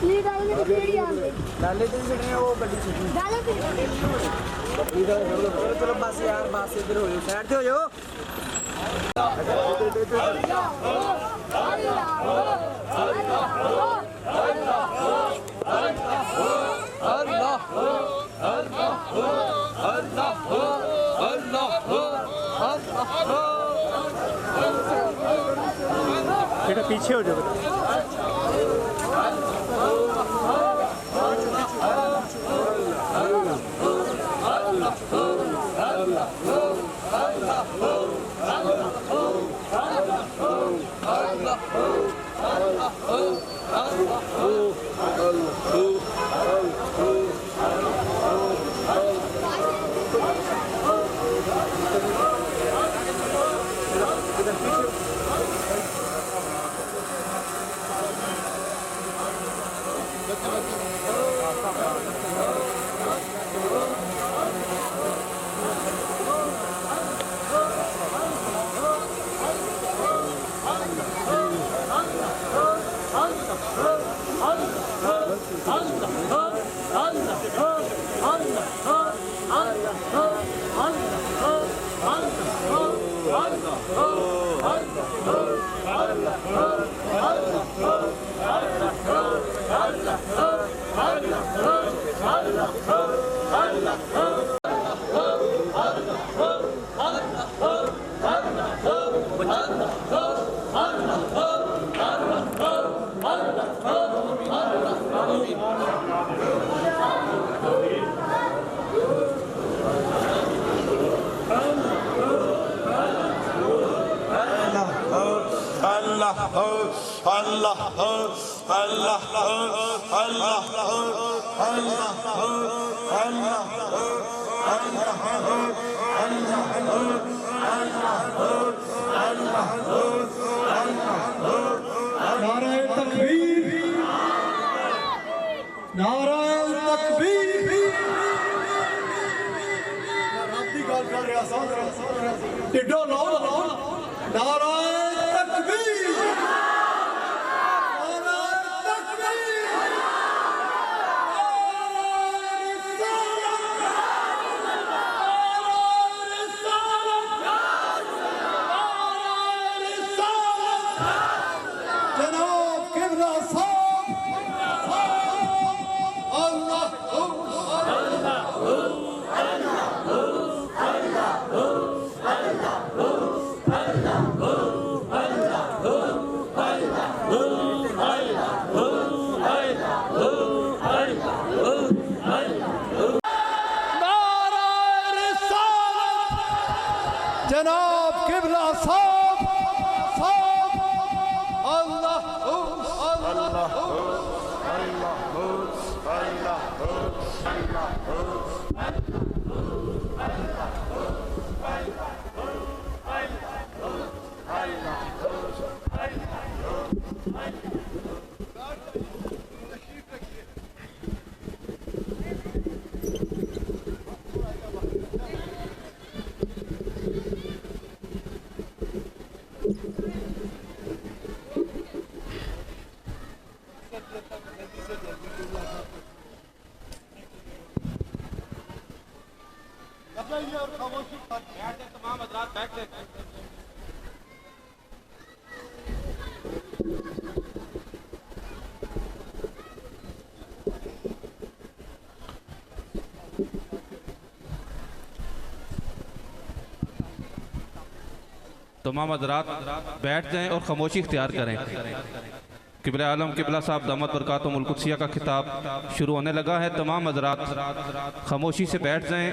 ڈالے تو نہیں چڑھنے وہ گڈی چلو بس یار بس ادھر ہو جاؤ سائڈ سے ہو جاؤ بیٹا پیچھے ہو جاؤ نعرہ تکبیر نعرہ تکبیر رب دی گل کر رہا سا ٹڈو لاؤ نعرہ تکبیر جناب قبلہ صاحب اللہ تمام حضرات بیٹھ جائیں تمام حضرات بیٹھ جائیں اور خاموشی اختیار کریں قبلہ عالم قبلہ صاحب دامت برکاتہم القدسیہ کا خطاب شروع ہونے لگا ہے تمام حضرات خاموشی سے بیٹھ جائیں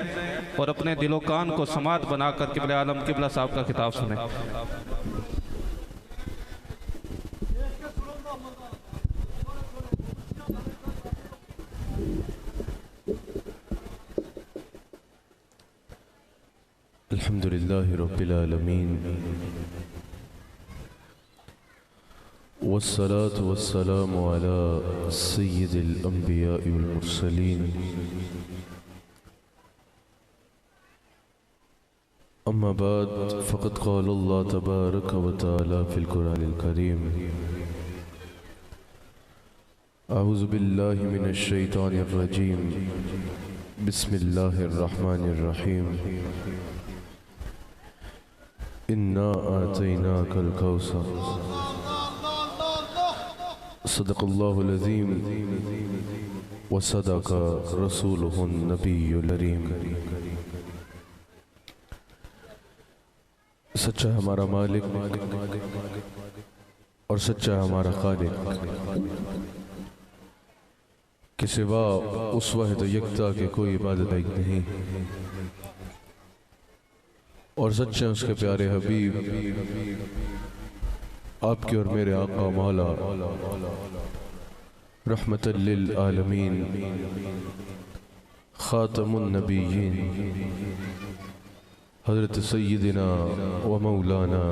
اور اپنے دل و کان کو سماعت بنا کر قبلہ عالم قبلہ صاحب کا خطاب سنیں الحمدللہ رب العالمین والصلاة والسلام على سید الانبیاء والمرسلین اما بعد فقد قال اللہ تبارک و تعالی فی القرآن الکریم أعوذ بالله من الشيطان الرجيم بسم الله الرحمن الرحيم إنا آتيناك الكوثر صدق الله العظيم وصدق رسوله النبي الكريم. سچا ہمارا مالک اور سچا ہمارا خالق کہ سوا اس واحد یکتا کے کوئی عبادت لائق نہیں، اور سچے اس کے پیارے حبیب آپ کے اور میرے آقا مولا رحمت للعالمین خاتم النبیین حضرت سیدنا و مولانا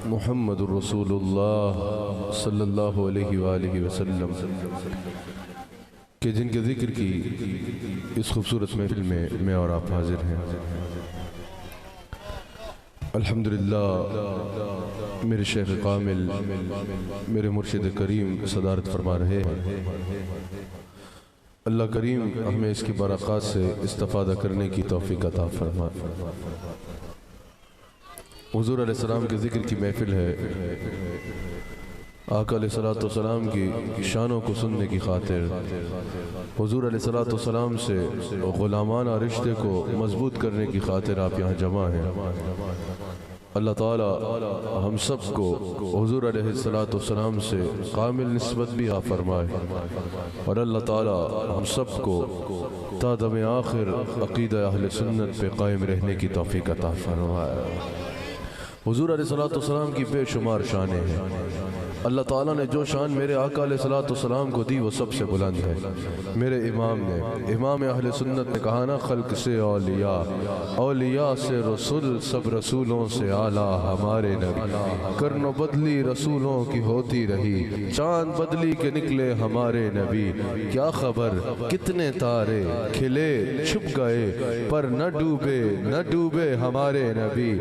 محمد رسول اللہ صلی اللہ علیہ وآلہ وسلم کہ جن کے ذکر کی اس خوبصورت محفل میں اور آپ حاضر ہیں. الحمدللہ میرے شیخ کامل میرے مرشد کریم صدارت فرما رہے ہیں. اللہ کریم ہمیں اس کی برکات سے استفادہ کرنے کی توفیق عطا فرما. حضور علیہ السلام کے ذکر کی محفل ہے. آقا علیہ السلام کی شانوں کو سننے کی خاطر حضور علیہ السلام سے غلامانہ رشتے کو مضبوط کرنے کی خاطر آپ یہاں جمع ہیں. اللہ تعالی ہم سب کو حضور علیہ السلام سے کامل نسبت بھی عطا فرمائے، اور اللہ تعالی ہم سب کو تا دم آخر عقیدہ اہل سنت پہ قائم رہنے کی توفیق عطا فرمائے. حضور علیہ السلام کی بے شمار شانیں ہیں. اللہ تعالیٰ نے جو شان میرے آقا علیہ السلام کو دی وہ سب سے بلند ہے. میرے امام اہل سنت نے کہا نا، خلق سے اولیاء، اولیاء سے رسول، سب رسولوں سے اعلیٰ ہمارے نبی. کرن و بدلی رسولوں کی ہوتی رہی، چاند بدلی کے نکلے ہمارے نبی. کیا خبر کتنے تارے کھلے چھپ گئے، پر نہ ڈوبے ہمارے نبی.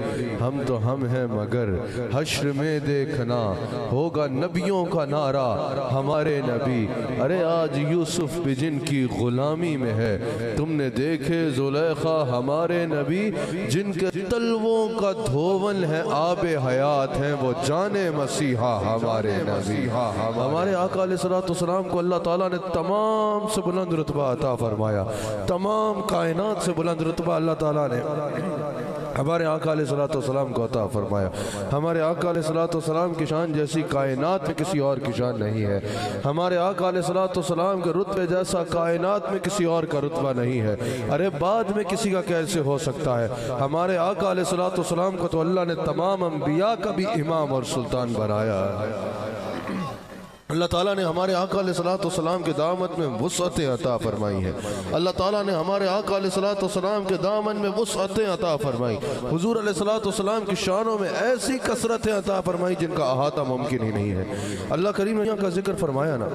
ہم تو ہم ہیں مگر حشر میں دیکھنا ہوگا نبیوں کا نعرہ ہمارے نبی. ارے آج یوسف بھی جن کی غلامی میں ہے، تم نے دیکھے زلیخا ہمارے نبی. جن کے تلووں کا دھوون ہے آب حیات ہیں، وہ جان مسیحا ہمارے نبی. ہمارے آقا علیہ السلام کو اللہ تعالیٰ نے تمام سے بلند رتبہ عطا فرمایا. تمام کائنات سے بلند رتبہ اللہ تعالیٰ نے ہمارے آقا علیہ السلام کو عطا فرمایا. ہمارے آقا علیہ السلام کی شان جیسی کائنات میں کسی اور کی شان نہیں ہے. ہمارے آقا علیہ السلام کے رتبے جیسا کائنات میں کسی اور کا رتبہ نہیں ہے. ارے بعد میں کسی کا کیسے ہو سکتا ہے؟ ہمارے آقا علیہ السلام کو تو اللہ نے تمام انبیاء کا بھی امام اور سلطان بنایا. اللہ تعالیٰ نے ہمارے آقا علیہ السلام کے دامن میں وسعتیں عطا فرمائی ہیں. اللہ تعالیٰ نے ہمارے آقا علیہ السلام کے دامن میں وسعتیں عطا فرمائی. حضور علیہ السلام کی شانوں میں ایسی کثرتیں عطا فرمائی جن کا احاطہ ممکن ہی نہیں ہے. اللہ کریم نے کا ذکر فرمایا نا،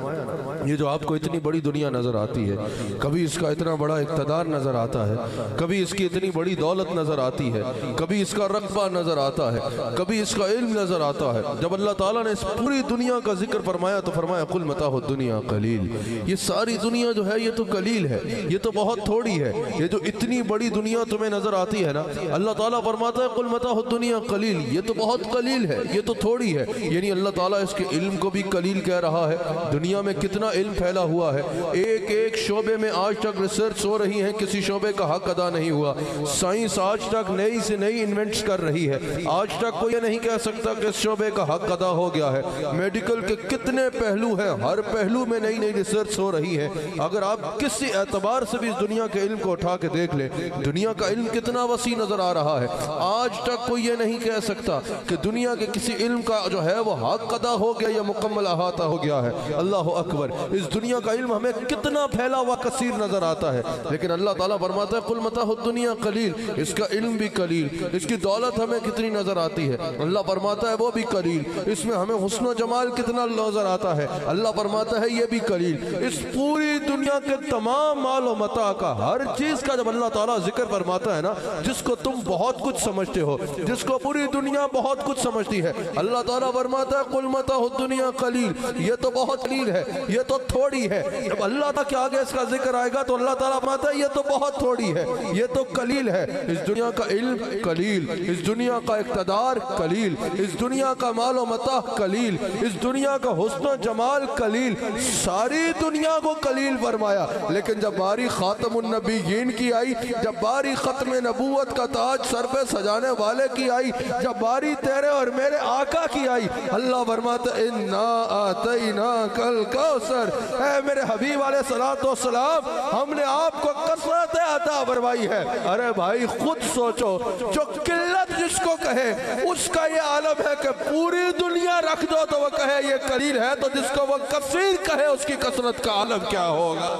یہ جو آپ کو اتنی بڑی دنیا نظر آتی ہے، کبھی اس کا اتنا بڑا اقتدار نظر آتا ہے، کبھی اس کی اتنی بڑی دولت نظر آتی ہے، کبھی اس کا رقبہ نظر آتا ہے، کبھی اس کا علم نظر آتا ہے. جب اللہ تعالیٰ نے اس پوری دنیا کا ذکر فرمایا تو فرمایا قل متاع الدنیا قلیل. یہ ساری دنیا جو ہے یہ تو قلیل ہے، یہ تو بہت تھوڑی ہے. یہ جو اتنی بڑی دنیا تمہیں نظر آتی ہے نا، اللہ تعالیٰ فرماتا ہے قل متاع الدنیا قلیل، یہ تو بہت قلیل ہے، یہ تو تھوڑی ہے. یعنی اللہ تعالیٰ اس کے علم کو بھی قلیل کہہ رہا ہے. دنیا میں کتنا علم پھیلا ہوا ہے، ایک شعبے میں آج تک ریسرچ ہو رہی ہیں، کسی شعبے کا حق ادا نہیں ہوا. سائنس آج تک نئی سے نئی انوینٹس کر رہی ہے، آج تک کوئی نہیں کہہ سکتا کہ اس شعبے کا حق ادا ہو گیا ہے. میڈیکل کے کتنے پہلو ہیں، ہر پہلو میں نئی نئی ریسرچ ہو رہی ہے. اگر آپ کسی اعتبار سے بھی اس دنیا کے علم کو اٹھا کے دیکھ لیں، دنیا کا علم کتنا وسیع نظر آ رہا ہے. آج تک کوئی یہ نہیں کہہ سکتا کہ دنیا کے کسی علم کا جو ہے وہ حق ادا ہو گیا یا مکمل احاطہ ہو گیا ہے. اللہ اکبر. اس دنیا کا علم ہمیں کتنا پھیلا ہوا کثیر نظر آتا ہے، لیکن اللہ تعالیٰ فرماتا ہے قل متاع الدنیا قلیل. اس کا علم بھی قلیل، اس کی دولت ہمیں کتنی نظر آتی ہے، اللہ فرماتا ہے وہ بھی قلیل. اس میں ہمیں حسن و جمال کتنا نظر آتا بتاتا ہے اللہ فرماتا ہے یہ بھی قلیل. اس پوری دنیا کے تمام مال و متاع کا ہر چیز کا جب اللہ تعالیٰ ذکر فرماتا ہے نا جس کو تم بہت کچھ سمجھتے ہو جس کو پوری دنیا بہت کچھ سمجھتی ہے اللہ تعالیٰ فرماتا ہے قل متاع الدنیا قلیل. یہ تو بہت قلیل ہے یہ تو تھوڑی ہے. جب اللہ تعالیٰ کے آگے اس کا ذکر آئے گا تو اللہ تعالیٰ فرماتا ہے یہ تو بہت تھوڑی ہے یہ تو قلیل ہے. اس دنیا کا علم قلیل اس دنیا کا اقتدار قلیل اس دنیا کا مال و متاع قلیل اس دنیا کا حسن و جمال قلیل ساری دنیا کو قلیل فرمایا. لیکن جب باری خاتم النبیین کی آئی جب باری ختم نبوت کا تاج سر پہ سجانے والے کی آئی جب باری تیرے اور میرے آقا کی آئی اللہ فرماتا ہے انا آتیناک الکوثر. اے میرے حبیب علیہ الصلوۃ والسلام ہم نے آپ کو کثرت عطا فرمائی ہے. ارے بھائی خود سوچو جو قلت جس کو کہے اس کا یہ عالم ہے کہ پوری دنیا رکھ دو تو وہ کہے یہ قلیل ہے تو جس کو وہ کثیر کہے اس کی کثرت کا عالم کیا ہوگا.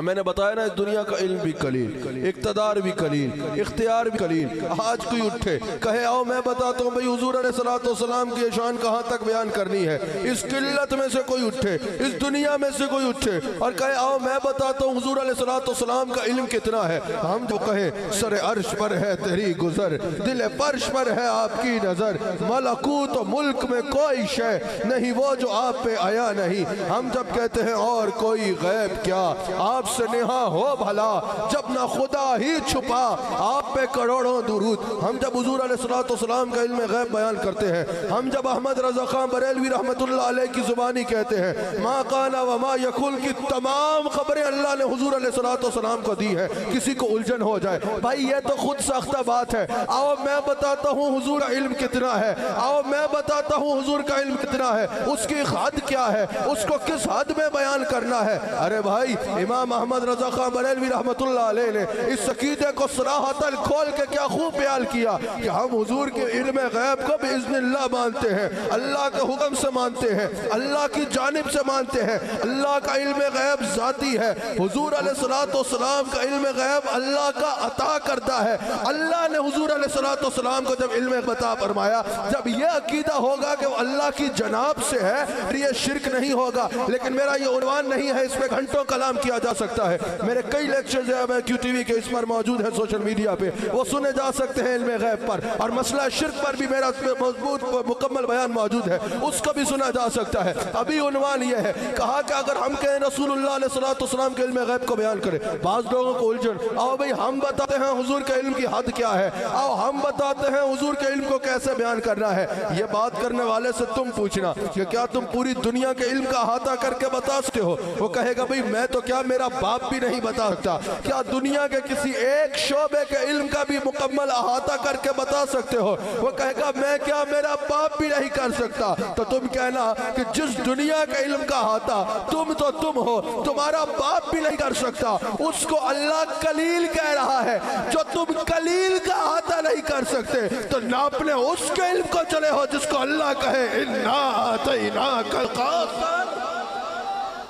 میں نے بتایا نا اس دنیا کا علم بھی قلیل اقتدار بھی قلیل اختیار بھی قلیل. آج کوئی اٹھے کہے آؤ میں بتاتا ہوں بھئی حضور علیہ الصلوۃ والسلام کی شان کہاں تک بیان کرنی ہے. اس قلت میں سے کوئی اٹھے اس دنیا میں سے کوئی اٹھے اور کہے آؤ میں بتاتا ہوں حضور علیہ الصلوۃ والسلام کا علم کتنا ہے. ہم جو کہیں سر عرش پر ہے تیری گزر دل فرش پر ہے آپ کی نظر ملکوت و ملک میں کوئی شے نہیں وہ جو آپ پہ آیا نہیں. ہم جب کہتے ہیں اور کوئی غیب کیا آپ سے نہا ہو بھلا جب نہ خدا ہی چھپا آپ پہ کروڑوں درود. ہم جب حضور علیہ الصلوۃ والسلام کا علم غیب بیان کرتے ہیں ہم جب احمد رضا خان بریلوی رحمت اللہ علیہ کی زبانی کہتے ہیں ما کان و ما یکون کی تمام خبریں اللہ نے حضور علیہ الصلوۃ والسلام کو دی ہے. کسی کو الجھن ہو جائے بھائی یہ تو خود ساختہ بات ہے. آؤ میں بتاتا ہوں حضور کا علم کتنا ہے آؤ میں بتاتا ہوں حضور کا علم کتنا ہے اس کی حد کیا ہے اس کو کس حد میں بیان کرنا ہے. ارے بھائی امام احمد رضا خان بریلوی رحمت اللہ علیہ نے اس عقیدے کو صراحتاً کھول کے کیا خوب بیان کیا کہ ہم حضور کے علم غیب کو باذن اللہ مانتے ہیں اللہ کے حکم سے مانتے ہیں اللہ کی جانب سے مانتے ہیں. اللہ کا علم غیب ذاتی ہے. حضور علیہ الصلوۃ والسلام کا علم غیب اللہ کا عطا کردہ ہے. اللہ نے حضور علیہ الصلوۃ والسلام کو جب علم عطا فرمایا جب یہ عقیدہ ہوگا کہ وہ اللہ کی جناب سے ہے یہ شرک نہیں ہوگا. لیکن میرا یہ عنوان نہیں ہے اس پہ گھنٹوں کلام کیا جا سکتا ہے. میرے کئی لیکچرز ہیں کیو ٹی وی کے اس پر موجود ہیں سوشل میڈیا پہ وہ سنے جا سکتے ہیں علم غیب پر اور مسئلہ شرک پر بھی میرا اس پہ مضبوط مکمل بیان موجود ہے اس کو بھی سنا جا سکتا ہے. ابھی عنوان یہ ہے کہا کہ اگر ہم کہیں رسول اللہ علیہ الصلوۃ والسلام کے علم غیب کو بیان کریں بعض لوگوں کو الجھن آؤ بھئی ہم بتاتے ہیں حضور کے علم کی حد کیا ہے آؤ ہم بتاتے ہیں حضور کے علم کو کیسے بیان کرنا ہے. یہ بات کرنے والے سے تم پوچھنا کہ کیا تم پوری دنیا کے علم کا احاطہ کر کے بتا سکتے ہو. وہ کہے گا بھئی میں تو کیا میرا باپ بھی نہیں بتا سکتا. کیا دنیا کے کسی ایک شعبے کے علم کا بھی مکمل احاطہ کر کے بتا سکتے ہو. وہ کہے گا میں کیا میرا باپ بھی نہیں کر سکتا. تو تم کہنا کہ جس دنیا کے علم کا احاطہ تم تو تم ہو تمہارا باپ بھی نہیں کر سکتا اس کو اللہ قلیل کہہ رہا ہے. جو تم قلیل کا احاطہ نہیں کر سکتے تو ناپنے اس کے علم کو چلے ہو جس کو اللہ کہے انا آتیناک الکوثر.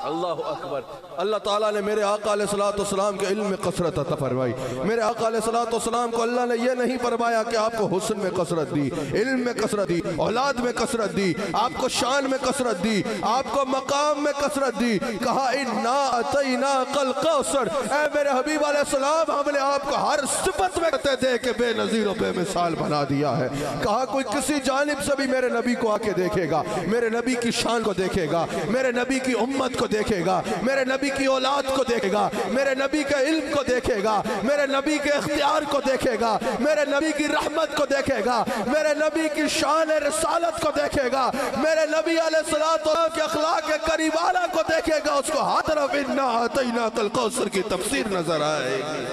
اللہ اکبر. اللہ تعالیٰ نے میرے آقا علیہ الصلوۃ والسلام کے علم میں کثرت عطا فرمائی. میرے آقا علیہ الصلوۃ والسلام کو اللہ نے یہ نہیں فرمایا کہ آپ کو حسن میں کثرت دی علم میں کثرت دی اولاد میں کثرت دی آپ کو شان میں کثرت دی آپ کو مقام میں کثرت دی. کہا انا اعطیناک الکوثر. اے میرے حبیب علیہ السلام ہم نے آپ کو ہر صفت میں دے کے بے نظیر و بے مثال بنا دیا ہے. کہا کوئی کسی جانب سے بھی میرے نبی کو آ کے دیکھے گا میرے نبی کی شان کو دیکھے گا میرے نبی کی امت کو دیکھے گا میرے نبی کی اولاد کو دیکھے گا میرے نبی کے علم کو دیکھے گا میرے نبی کے اختیار کو دیکھے گا میرے نبی کی رحمت کو دیکھے گا میرے نبی کی شان رسالت کو دیکھے گا میرے نبی علیہ السلام کے اخلاق کریمانہ کو دیکھے گا. اس کو ہر طرف انا اعطیناک الکوثر کی تفسیر نظر آئے گی.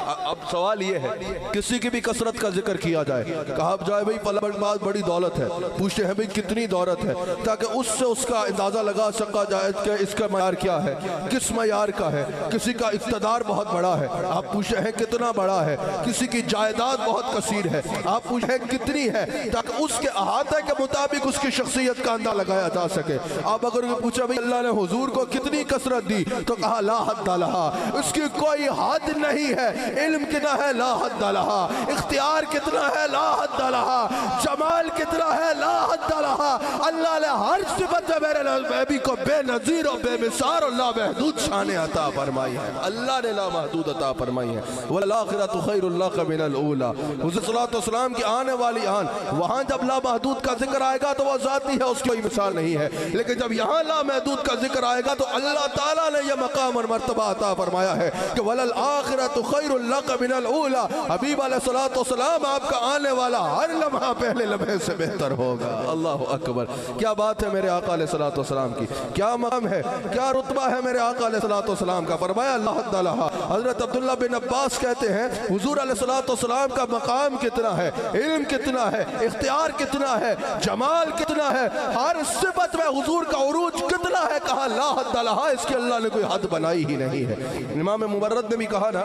اب سوال یہ ہے کسی کی بھی کثرت کا ذکر کیا جائے کہا جائے بھئی فلاں بڑی دولت ہے پوچھتے ہیں بھئی کتنی دولت ہے تاکہ اس سے اس کا اندازہ لگا سکا جائے کہ اس کا معیار کیا ہے کس معیار کا ہے. کسی کا اقتدار بہت بڑا ہے آپ پوچھتے ہیں کتنا بڑا ہے. کسی کی جائیداد بہت کثیر ہے آپ پوچھتے ہیں کتنی ہے تاکہ اس کے احاطے کے مطابق اس کی شخصیت کا اندازہ لگایا جا سکے. آپ اگر پوچھا بھئی اللہ نے حضور کو کتنی کثرت دی تو کہا لا حد لہا اس کی کوئی حد نہیں ہے. علم کتنا ہے لا حد لہا، اختیار کتنا ہے لا حد لہا، جمال کتنا ہے لا حد لہا۔ اللہ نے ہر صفت میں میرے نبی کو بے نظیر و بے مثال اور لا محدود شان عطا فرمائی ہے، اللہ نے لا محدود عطا فرمائی ہے۔ وَالْآخِرَةُ خَيْرٌ لَكَ مِنَ الْأُولَى، حضور صلی اللہ علیہ وسلم کی آنے والی آن، وہاں جب لا محدود کا ذکر آئے گا تو وہ ذاتی ہے، اس کی کوئی مثال نہیں ہے، لیکن جب یہاں لا محدود کا ذکر آئے گا تو اللہ تعالیٰ نے یہ مقام اور مرتبہ عطا فرمایا ہے کہ وَلَلْآخِرَةُ خَيْرٌ لَكَ مِنَ الْأُولَى، حبیب علیہ السلام آپ کا آنے والا ہر لمحہ پہلے لمحے سے بہتر ہوگا۔ اللہ اکبر، کیا بات ہے میرے آقا علیہ السلام کی، کیا مقام ہے، کیا رتبہ ہے میرے آقا علیہ السلام کا۔ فرمایا اللہ حد لہا۔ حضرت عبداللہ بن عباس کہتے ہیں حضور علیہ السلام کا مقام کتنا ہے، علم کتنا ہے، اختیار کتنا ہے، جمال کتنا ہے، ہر صفت میں حضور کا عروج کتنا ہے، کہا لا حد لہا، اس کی اللہ نے کوئی حد بنائی ہی نہیں ہے۔ امام مبرد نے بھی کہا نا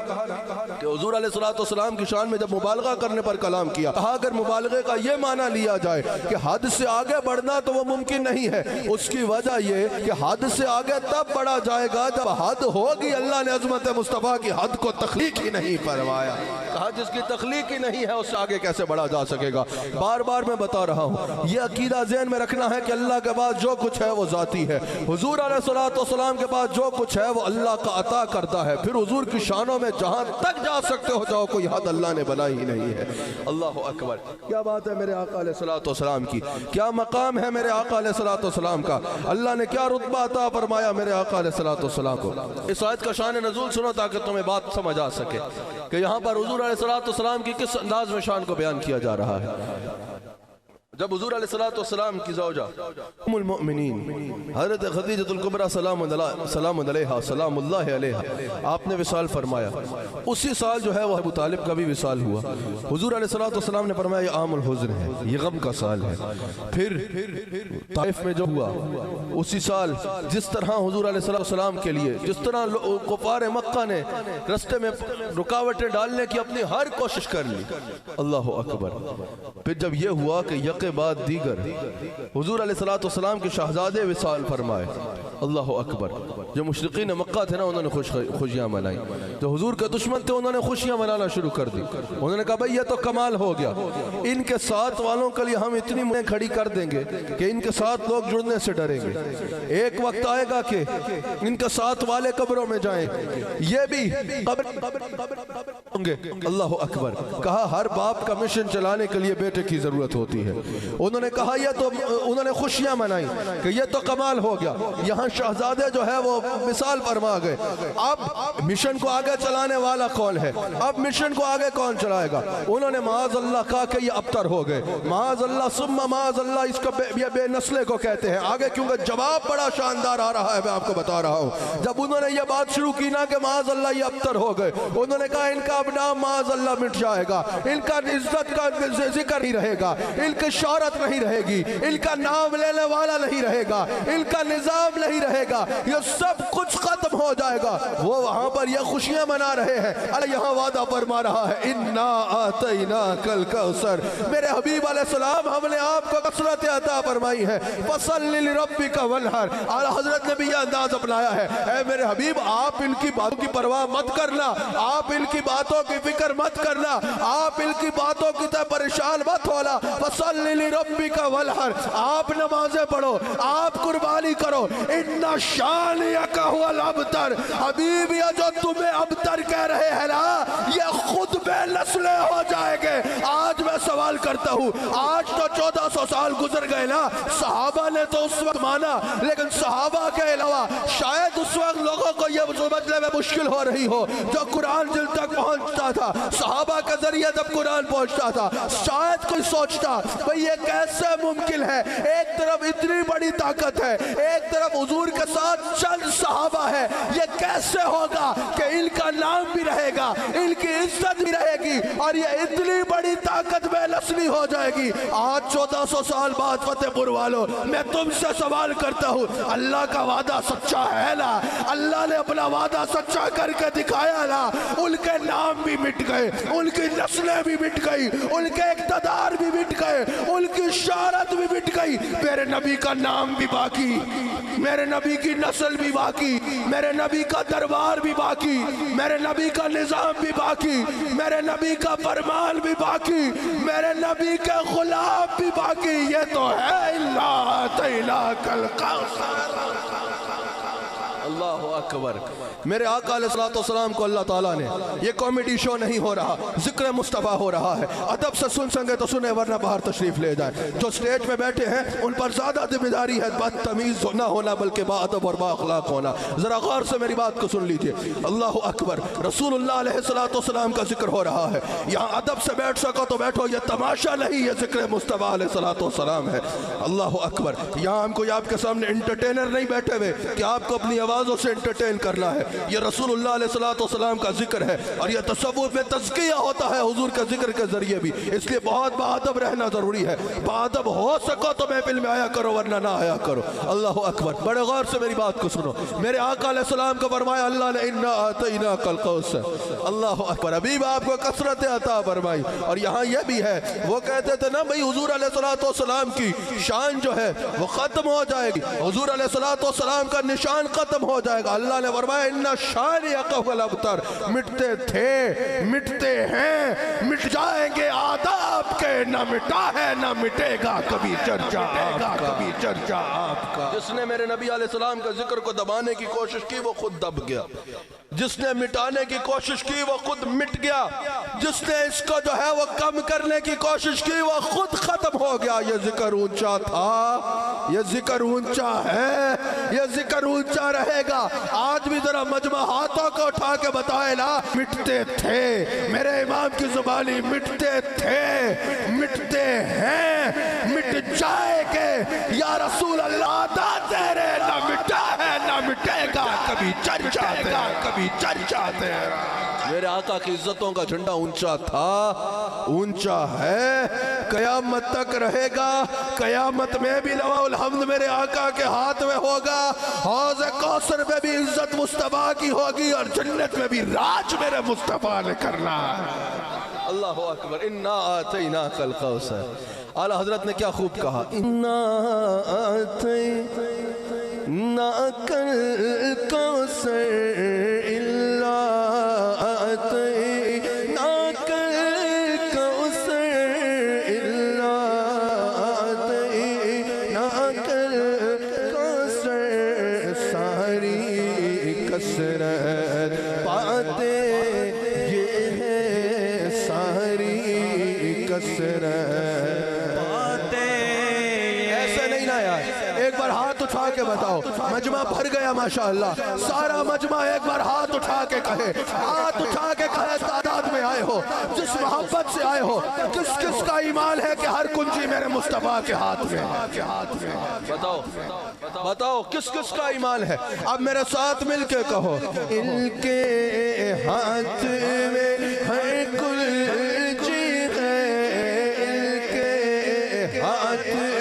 کہ حضور علیہ السلام کی شان میں جب مبالغہ کرنے پر کلام کیا، کہا اگر مبالغے کا یہ معنی لیا جائے کہ حد سے آگے بڑھنا تو وہ ممکن نہیں ہے، اس کی وجہ یہ کہ حد سے آگے تب بڑھا جائے گا جب حد ہوگی، اللہ نے عظمت مصطفیٰ کی حد کو تخلیق ہی نہیں فرمایا، کہا جس کی تخلیق ہی نہیں ہے اس سے آگے کیسے بڑھا جا سکے گا۔ بار بار میں بتا رہا ہوں، یہ عقیدہ ذہن میں رکھنا ہے کہ اللہ کے پاس جو کچھ ہے وہ ذاتی ہے، حضور علیہ السلام کے پاس جو کچھ ہے وہ اللہ کا عطا کرتا ہے، پھر حضور کی شانوں میں جہاں تک جا سکتے ہو جاؤ، کوئی حد اللہ نے بنائی ہی نہیں ہے۔ اللہ اکبر، کیا بات ہے میرے آقا علیہ السلام کی، کیا مقام ہے میرے آقا علیہ السلام کا، اللہ نے کیا رتبہ عطا فرمایا میرے آقا علیہ السلام کو۔ اس آیت کا شان نزول سنو تاکہ تمہیں بات سمجھ آ سکے کہ یہاں پر حضور علیہ السلام کی کس انداز میں شان کو بیان کیا جا رہا ہے۔ جب حضور علیہ السلام کی زوجہ ام المؤمنین حضرت خدیجہ الکبریٰ سلام علیہا سلام اللہ علیہا آپ نے وصال فرمایا، اسی سال جو ہے وہ ابو طالب کا بھی وصال ہوا۔ حضور علیہ السلام نے فرمایا یہ عام الحزن ہے، یہ غم کا سال ہے۔ پھر طائف میں جو ہوا اسی سال جس طرح حضور علیہ السلام کے لیے جس طرح کفار مکہ نے رستے میں رکاوٹیں ڈالنے کی اپنی ہر کوشش کر لی، اللہ اکبر۔ پھر جب یہ ہوا کہ بعد دیگر حضور علیہ السلام کے شہزادے وصال فرمائے، اللہ اکبر، جو مشرقین مکہ تھے نا انہوں نے خوشیاں منائی، جو حضور کے دشمن تھے انہوں نے خوشیاں منانا شروع کر دی، انہوں نے کہا بھئی یہ تو کمال ہو گیا، ان کے ساتھ والوں کے لیے ہم اتنی منہیں کھڑی کر دیں گے کہ ان کے ساتھ لوگ جڑنے سے ڈریں گے، ایک وقت آئے گا کہ ان کے ساتھ والے قبروں میں جائیں، یہ بھی قبر ہوں گے، اللہ اکبر۔ کہا ہر باپ کا مشن چلانے کے لیے بیٹے کی ضرورت ہوتی ہے، انہوں نے کہا یہ تو انہوں نے خوشیاں منائی کہ یہ تو کمال ہو گیا، یہاں شہزادے جو ہے وہ مثال فرما گئے، اب مشن کو آگے چلانے والا کون ہے، اب مشن کو آگے کون چلائے گا۔ انہوں نے معاذ اللہ کہا کہ یہ ابتر ہو گئے، معاذ اللہ ثم معاذ اللہ، اس کو یہ بے نسلے کو کہتے ہیں آگے، کیونکہ جواب بڑا شاندار آ رہا ہے، میں آپ کو بتا رہا ہوں۔ جب انہوں نے یہ بات شروع کی نا کہ معاذ اللہ یہ ابتر ہو گئے، انہوں نے کہا ان کا اب نام معاذ اللہ مٹ جائے گا، ان کا عزت کا ذکر نہیں رہے گا، ان کے شہرت نہیں رہے گی، ان کا نام لینے والا نہیں رہے گا، ان کا نظام نہیں رہے گا، یہ سب کچھ ختم ہو جائے گا۔ وہ وہاں پر یہ خوشیاں منا رہے ہیں، اللہ یہاں وعدہ فرما رہا ہے اِنَّا آتَيْنَاكَ الْكَوْثَرَ، میرے حبیب علیہ السلام ہم نے آپ کو کثرت عطا فرمائی ہے، فَصَلِّ لِرَبِّكَ وَانْحَرْ، اور حضرت نے بھی یہ انداز اپنایا ہے، اے میرے حبیب آپ ان کی باتوں کی پرواہ مت کرنا، آپ ان کی باتوں کی فکر مت کرنا، آپ ان کی باتوں کی طرح پریشان مت ہونا، فَصَلِّ لِرَبِّكَ وَانْحَرْ، آپ نمازیں پڑھو، آپ قربانی کرو، اِنَّ شَانِئَكَ هُوَ الْأَبْتَرُ، حبیب یہ جو تمہیں ابتر کہہ رہے ہیں نا یہ خود بے نسلیں ہو جائے گے۔ آج میں سوال کرتا ہوں، آج تو 1400 سال گزر گئے نا، صحابہ نے تو اس وقت مانا، لیکن صحابہ کے علاوہ شاید اس وقت لوگوں کو یہ سمجھنے میں مشکل ہو رہی ہو، جو قرآن دل تک پہنچتا تھا صحابہ کے ذریعے جب قرآن پہنچتا تھا، شاید کوئی سوچتا بھئی یہ کیسے ممکن ہے، ایک طرف اتنی بڑی طاقت ہے، ایک طرف حضور کے ساتھ چند صحابہ ہے، یہ کیسے ہوگا کہ ان کا نام بھی رہے گا، ان کی عزت بھی رہے گی، اور یہ اتنی بڑی طاقت بے نسلی ہو جائے گی۔ آج 1400 سال بعد فتح پور والوں میں تم سے سوال کرتا ہوں، اللہ کا وعدہ سچا ہے نا، اللہ نے اپنا وعدہ سچا کر کے دکھایا نا، ان کے نام بھی مٹ گئے، ان کی نسلیں بھی مٹ گئی، ان کے اقتدار بھی مٹ گئے، ان کی شہرت بھی مٹ گئی، میرے نبی کا نام بھی باقی، میرے میرے نبی کی نسل بھی باقی، میرے نبی کا دربار بھی باقی، میرے نبی کا نظام بھی باقی، میرے نبی کا فرمان بھی باقی، میرے نبی کے غلام بھی باقی. یہ تو ہے اللہ اعطیناک الکوثر. اللہ اکبر. میرے آقا علیہ السلام کو اللہ تعالیٰ نے، یہ کامیڈی شو نہیں ہو رہا، ذکر مصطفیٰ ہو رہا ہے. ادب سے سن سنگے تو سنیں ورنہ باہر تشریف لے جائیں. جو سٹیج پہ بیٹھے ہیں ان پر زیادہ ذمہ داری ہے بدتمیز نہ ہونا بلکہ با ادب اور با اخلاق ہونا. ذرا غور سے میری بات کو سن لیجئے. اللہ اکبر. رسول اللہ علیہ السلام کا ذکر ہو رہا ہے. یہاں ادب سے بیٹھ سکو تو بیٹھو، یہ تماشا نہیں، یہ ذکر مصطفیٰ علیہ السلام ہے. اللہ اکبر. یہاں ہم کوئی آپ کے سامنے انٹرٹینر نہیں بیٹھے ہوئے کہ آپ کو اپنی آوازوں سے انٹرٹین کرنا ہے. یہ رسول اللہ علیہ السلام کا ذکر ہے اور یہ تصوف میں تزکیہ ہوتا ہے حضور کے ذکر کے ذریعے بھی. اس لیے بہت باادب رہنا ضروری ہے. باادب ہو سکو تو محفل میں آیا کرو ورنہ نہ آیا کرو. اللہ اکبر. بڑے غور سے میری بات کو سنو. میرے آقا علیہ السلام کو فرمایا اللہ نے انا اعطیناک الکوثر. اللہ اکبر. ابھی بھی آپ کو کثرت عطا فرمائی. اور یہاں یہ بھی ہے، وہ کہتے تھے نا بھئی حضور علیہ السلام کی شان جو ہے وہ ختم ہو جائے گی، حضور علیہ السلام کا نشان ختم ہو جائے گا. اللہ نے فرمایا ان شانئک هو الابتر. مٹتے تھے، مٹتے ہیں، مٹ جائیں گے آداب کے، نہ مٹا ہے نہ مٹے گا کبھی چرچا آپ کا. جس نے میرے نبی علیہ السلام کے ذکر کو دبانے کی کوشش کی وہ خود دب گیا، جس نے مٹانے کی کوشش کی وہ خود مٹ گیا، جس نے اس کو جو ہے وہ کم کرنے کی کوشش کی وہ خود ختم ہو گیا. یہ ذکر اونچا تھا، یہ ذکر اونچا ہے، یہ ذکر اونچا رہے گا. آج بھی ذرا مجمع ہاتھوں کو اٹھا کے بتائے نا، مٹتے تھے، میرے امام کی زبانی، مٹتے تھے، مٹتے ہیں، مٹ جائے گے. یا رسول اللہ دا تیرے نہ مٹا ہے نہ مٹے گا کبھی چرچا تیرا. میرے آقا کی عزتوں کا جھنڈا اونچا تھا، اونچا ہے، قیامت تک رہے گا. قیامت میں بھی لواء الحمد میرے آقا کے ہاتھ میں ہوگا. حوض کوثر میں بھی عزت مصطفیٰ کی ہوگی اور جنت میں بھی راج میرے مصطفیٰ نے کرنا ہے. اللہ اکبر. انا اعطیناک الکوثر. اعلیٰ حضرت نے کیا خوب کہا، انا اعطیناک الکوثر الا اعطیناک الکوثر الا اعطیناک الکوثر. ساری کثرت باتیں یہ ہے، ساری کثرت ایک بار ہاتھ اٹھا کے بتاؤ. مجمع بھر گیا ماشاءاللہ. سارا مجمع ایک بار ہاتھ اٹھا کے کہے، ہاتھ اٹھا کے کہے تعداد میں آئے ہو، جس محبت سے آئے ہو. کس کس کا ایمان ہے کہ ہر کنجی میرے مصطفیٰ کے ہاتھ میں. بتاؤ کس کس کا ایمان ہے. اب میرے ساتھ مل کے کہو، ان کے ہاتھ میں ہر کنجی ہے، ان کے ہاتھ میں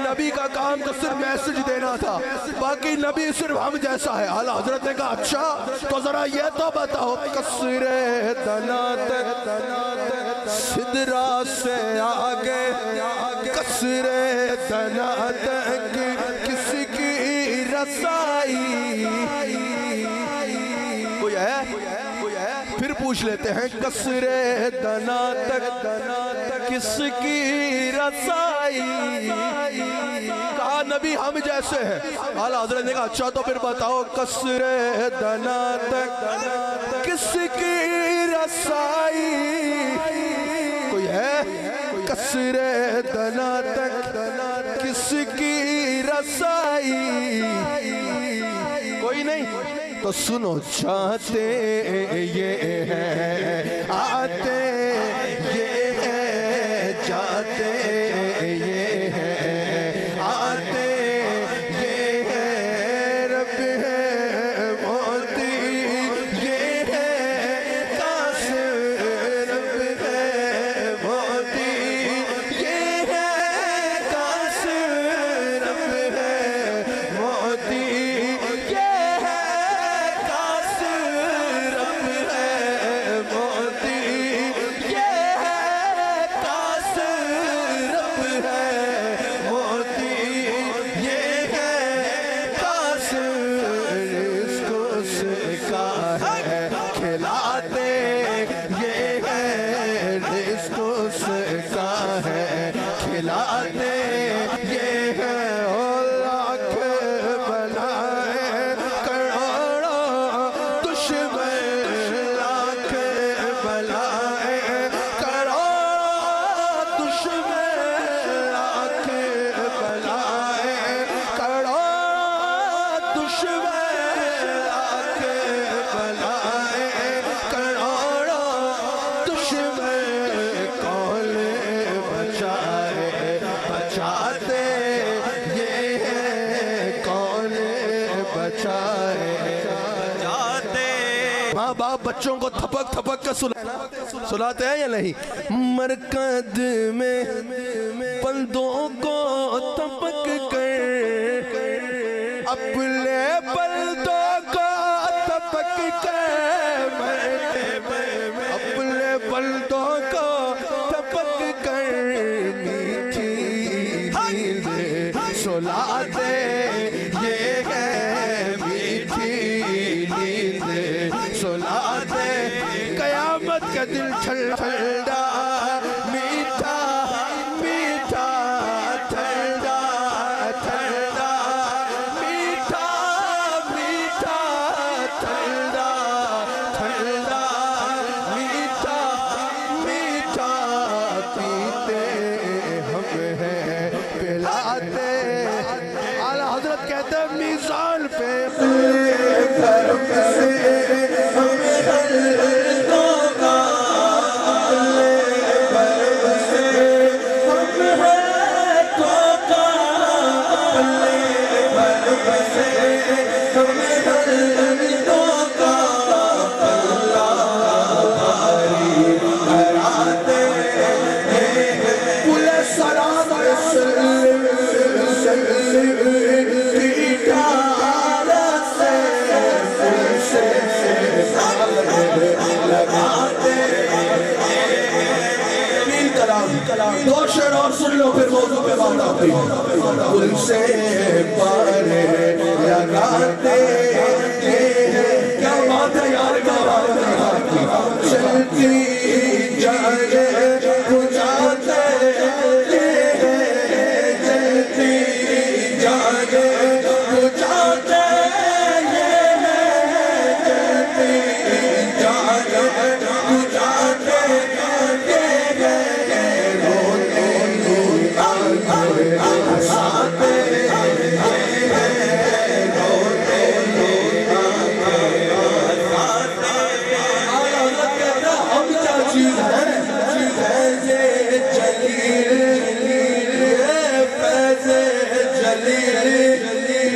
نبی کا کام تو صرف میسج دینا تھا، باقی نبی صرف ہم جیسا ہے. اعلیٰ حضرت نے کہا اچھا تو ذرا یہ تو بتاؤ، قصر دنا تک سدرا سے آگے، قصر دنا تک کس کی رسائی. کوئی ہے؟ پھر پوچھ لیتے ہیں، قصر دنا تک کس کی رسائی. کہا نبی ہم جیسے ہیں. اعلیٰ حضرت نے کہا اچھا تو پھر بتاؤ، قصر دنا تک کس کی رسائی. کوئی ہے؟ قصر دنا تک کس کی رسائی. کوئی نہیں. تو سنو چاہتے یہ ہے آتے یہ ہے چاہتے یہ ہے آتے یہ ہے رب ہے موتی یہ ہے قاسم رب ہے موتی یہ ہے قاسم رب ہے موتی یہ ہے قاسم رب ہے موتی یہ ہے قاسم رب ہے موتی یہ ہے قاسم رزق اس کا ہے کھلاتے یہ ہے رزق اس کا ہے کھلاتے یہ ہے لاکھ بلائیں کروڑوں دشمن لاکھ بلائیں کروڑوں دشمن لاکھ بلائیں کروڑوں دشمن لاکھ بلائیں کروڑوں دشمن کون بچائے بچاتے یہ ہے کون بچائے بچاتے ماں باپ بچوں کو تھپک تھپک کر سلاتے ہیں یا نہیں مرکز میں بندوں کو تھپک کر اپنے بندوں کو تھپک کر اپنے بندوں کو تھپک کر میٹھی نیند سلاتے یہ ہے میٹھی نیند سلاتے قیامت کا دل ٹھنڈا میٹھا میٹھا ٹھنڈا ٹھنڈا میٹھا میٹھا ٹھنڈا ٹھنڈا میٹھا میٹھا پیتے ہم ہیں پلاتے اعلیٰ حضرت کہتے ہیں میزان پہ دو شعر اور سن لو پھر موضوع پہ بات آتی ہے دل سے پارے لگاتے ہیں کیا بات ہے یار کیا بات ہے چلتی جائے بجاتے ہیں چلتی جائے بجاتے ہیں چلتی جائے بجاتے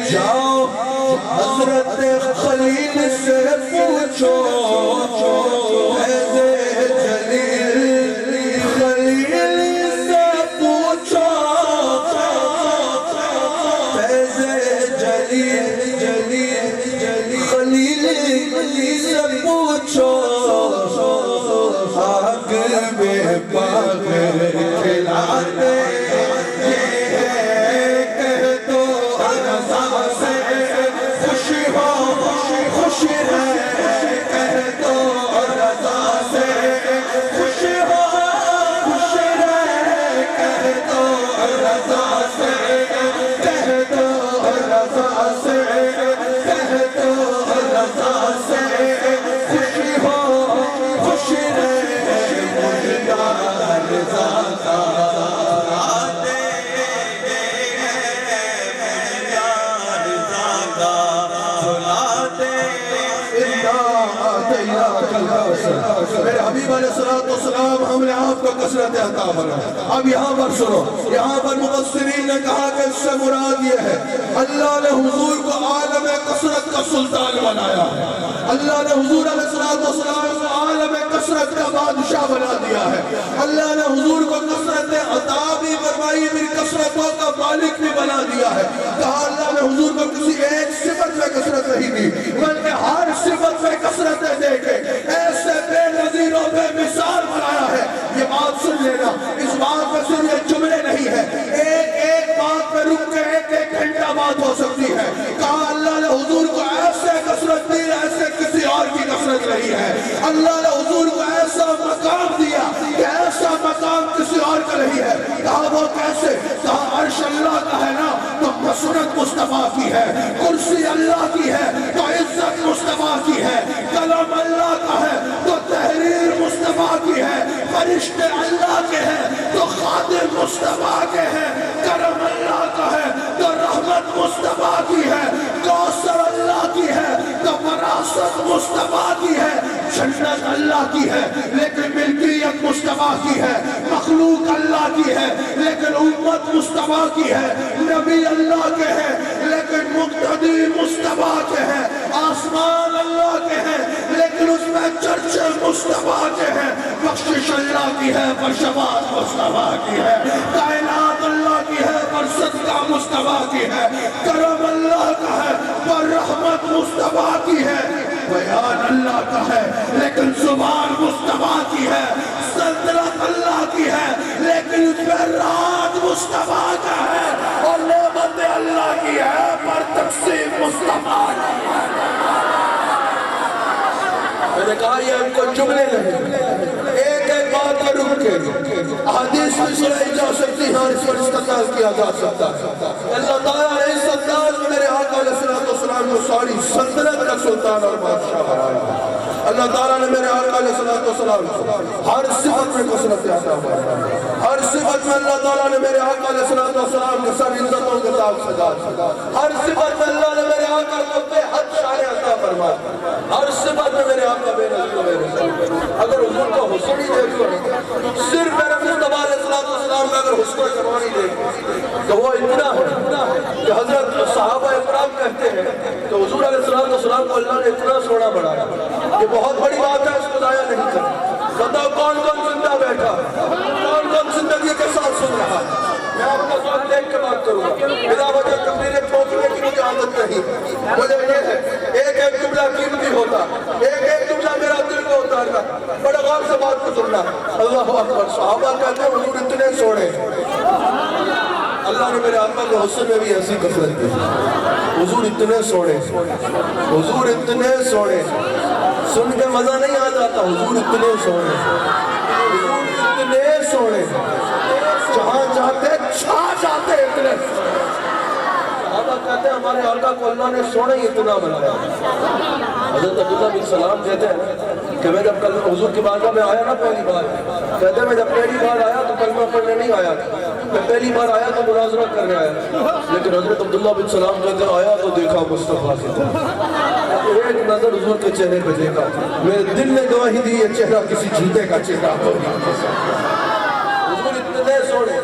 جاؤ حضرت خلیل سے پوچھو کھلاتے یہ ہے کہہ دو میرے حبیب علیہ السلام ہم نے آپ کو کثرت عطا فرمائے. اب یہاں پر سنو, یہاں پر مفسرین نے کہا کہ اس سے مراد یہ ہے اللہ نے حضور کو عالم کثرت کا سلطان بنایا ہے. اللہ نے حضور علیہ السلام کو عالم کثرت کا بادشاہ بنا دیا ہے. اللہ نے حضور کو کثرت عطا بھی فرمائی, پھر کثرتوں کا مالک بھی بنا دیا ہے. کہا اللہ نے حضور کو کسی ایک صفت میں کثرت نہیں دی, بلکہ ہر صفت میں کثرتیں دے کے ایسے بے نظیر و بے مثال بنایا ہے. یہ بات سن لینا, اس بات میں صرف یہ جملے نہیں ہے, ایک ایک بات پہ رک کے ایک ایک گھنٹہ بات ہو سکتی ہے. کہا اللہ نے حضور کو ایسے کثرت دی ایسے کسی اور کی کثرت نہیں ہے. اللہ نے حضور کو ایسا مقام دیا کہ ایسا مقام کسی اور کا نہیں ہے. کہا وہ کیسے؟ کہا عرش اللہ کا ہے نا تو مسنت مصطفیٰ کی ہے, کرسی اللہ کی ہے تو عزت مصطفیٰ کی ہے, کلام اللہ کا ہے تو تحریر مصطفیٰ کی ہے, فرشتے اللہ کے ہیں تو خادم مصطفیٰ کے ہیں, کرم اللہ کا ہے تو رحمت مصطفیٰ کی ہے, کوثر اللہ کی ہے تو وراثت مصطفیٰ کی ہے, جنت اللہ کی ہے لیکن ملکیت مصطفیٰ کی ہے, مخلوق اللہ کی ہے لیکن امت مصطفیٰ کی ہے, نبی اللہ کے ہیں لیکن مقتدی مصطفیٰ کے ہیں, آسمان اللہ کے ہیں لیکن اس میں چرچے مصطفیٰ کے ہیں, بخشش اللہ کی ہے پر شفاعت مصطفیٰ کی ہے, کائنات اللہ کی ہے پر صدقہ مصطفیٰ کی ہے, کرم اللہ کا ہے پر رحمت مصطفیٰ کی ہے, بیان اللہ کا ہے لیکن زبان مصطفیٰ کی ہے, سلطنت اللہ کی ہے لیکن اس میں راج مصطفیٰ کا ہے, اور نعمت اللہ کی ہے پر تقسیم مصطفیٰ کی ہے. میں نے کہا یہ ہم کو جملے نہیں, ایک ایک بات پر رک کے حدیث میں سنائی جا سکتی ہے, اس پر استقلال کیا جا سکتا ہے. اللہ تعالیٰ نے اس انداز میں میرے آقا علیہ السلام کو ساری سلطنت کا سلطان اور بادشاہ بنایا. اللہ تعالیٰ نے میرے آقا علیہ السلام کو ہر صفت میں کثرت عطا فرمائی, ہر صفت میں اللہ تعالیٰ نے میرے آقا علیہ السلام کے سر عزتوں کے ساتھ سجا, ہر صفت میں اللہ نے میرے آقا کو بے حد شان عطا فرمائی, ہر صفت میں میرے آقا بے نظیر و بے مثال. اگر حضور کا حسن ہی دیکھ لو, صرف میرے مصطفیٰ علیہ السلام کا اگر حسن و جمال ہی دیکھ تو وہ اتنا ہے کہ حضرت صحابہ اکرام کہتے ہیں کہ حضور علیہ السلام کو اللہ نے اتنا سونا بڑھایا. یہ بہت بڑی بات ہے, اس کو ضائع نہیں کرنا. بتاؤ کون کون زندہ بیٹھا, کون کون زندگی کے ساتھ سن رہا ہے. میں آپ کا ساتھ دیکھ کے بات کروں گا, بلا وجہ تقریریں ٹھوکنے کی مجھے عادت نہیں. مجھے یہ ہے ایک ایک جملہ قیمتی ہوتا, ایک ایک جملہ میرا دل کو اتارنا, بڑے غور سے بات کو سننا. اللہ اکبر. صحابہ کہتے ہیں حضور اتنے سونے, اللہ نے میرے آقا کے حسن میں بھی ایسی کثرت کی. حضور اتنے سونے, حضور اتنے سونے, سن کے مزہ نہیں آ جاتا. حضور اتنے سونے, حضور اتنے سونے, جہاں جاتے چھا جاتے اتنے. صحابہ کہتے ہیں ہمارے آقا کو اللہ نے سونے ہی اتنا بنایا. حضرت عبداللہ بن سلام کہتے ہیں کہ میں جب کل حضور کی بارگاہ میں آیا نا پہلی بار, کہتے ہیں میں جب پہلی بار آیا تو کلمہ پڑھنے نہیں آیا, میں پہلی بار آیا تو مناظرہ کرنے آیا, لیکن حضرت عبداللہ بن سلام کہتے ہیں آیا تو دیکھا مصطفیٰ کی طرح, ایک نظر حضور کے چہرے پہ دیکھا, میرے دل نے گواہی دی یہ چہرہ کسی جوتے کا چہرہ ہوگا. حضور اتنے سونے,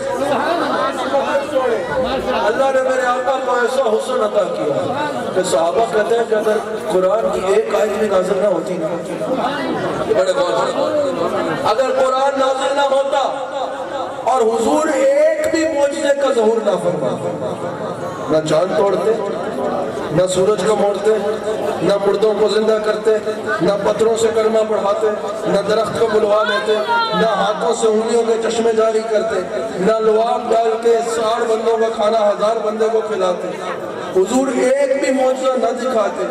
اللہ نے میرے آقا کو ایسا حسن عطا کیا کہ صحابہ کہتے ہیں کہ اگر قرآن کی ایک آیت بھی نازل نہ ہوتی, اگر قرآن نازل نہ ہوتا اور حضور ایک بھی معجزے کا ظہور نہ فرماتے, نہ چاند توڑتے, نہ سورج کو موڑتے, نہ مردوں کو زندہ کرتے, نہ پتھروں سے کلمہ پڑھاتے, نہ درخت کو بلوا لیتے, نہ ہاتھوں سے انگلیوں کے چشمے جاری کرتے, نہ لواب ڈال کے 60 بندوں کا کھانا 1000 بندے کو کھلاتے, حضور ایک بھی معجزہ نہ دکھاتے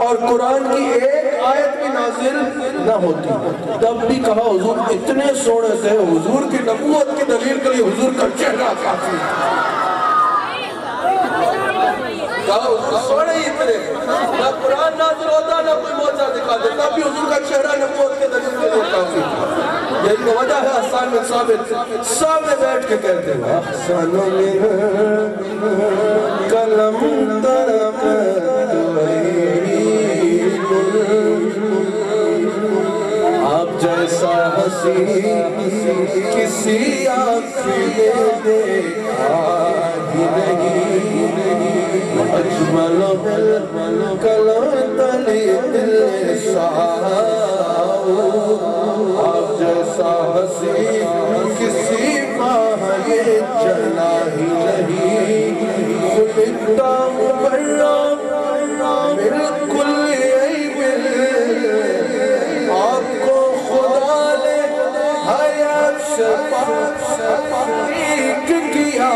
اور قرآن کی ایک آیت بھی نازل نہ ہوتی, تب بھی کہا حضور اتنے سونے تھے, حضور کی نبوت کی دلیل کے لیے حضور کا چہرہ کافی. کہا حضور سونے ہی اتنے, نہ قرآن نازل ہوتا نہ کوئی معجزہ دکھاتے, تب بھی حضور کا چہرہ نبوت کی دلیل کے لیے کافی. یہی وجہ ہے حسان بن ثابت سامنے بیٹھ کے کہتے ہیں احسن من قلم ترکت وحید جیسا ہنسی کسی آنکھ نے دیکھا ہی نہیں، اجمل من کلندلی دل ساؤ، آپ جیسا ہنسی کسی ماہ یہ چلا ہی نہیں، خلقتا مبرم بالکل عیب، آپ کو خدا نے حیات سے پاک کیا،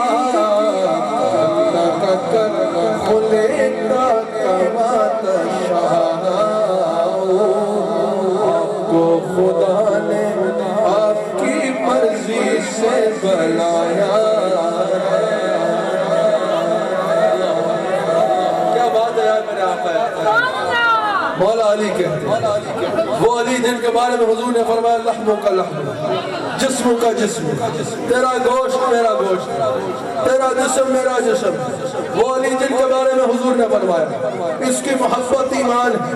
خلقتا کما تشاء، آپ کو خدا نے آپ کی مرضی سے بنایا۔ کیا بات ہے یار میرے آقا ہے، مولا علی کہتے ہیں، وہ علی جن کے بارے میں حضور نے فرمایا لحم کا لحم، جسم کا جسم، تیرا گوشت میرا گوشت، تیرا جسم میرا جسم، وہ علی جن کے بارے میں حضور نے فرمایا اس کی محبت ایمان ہے،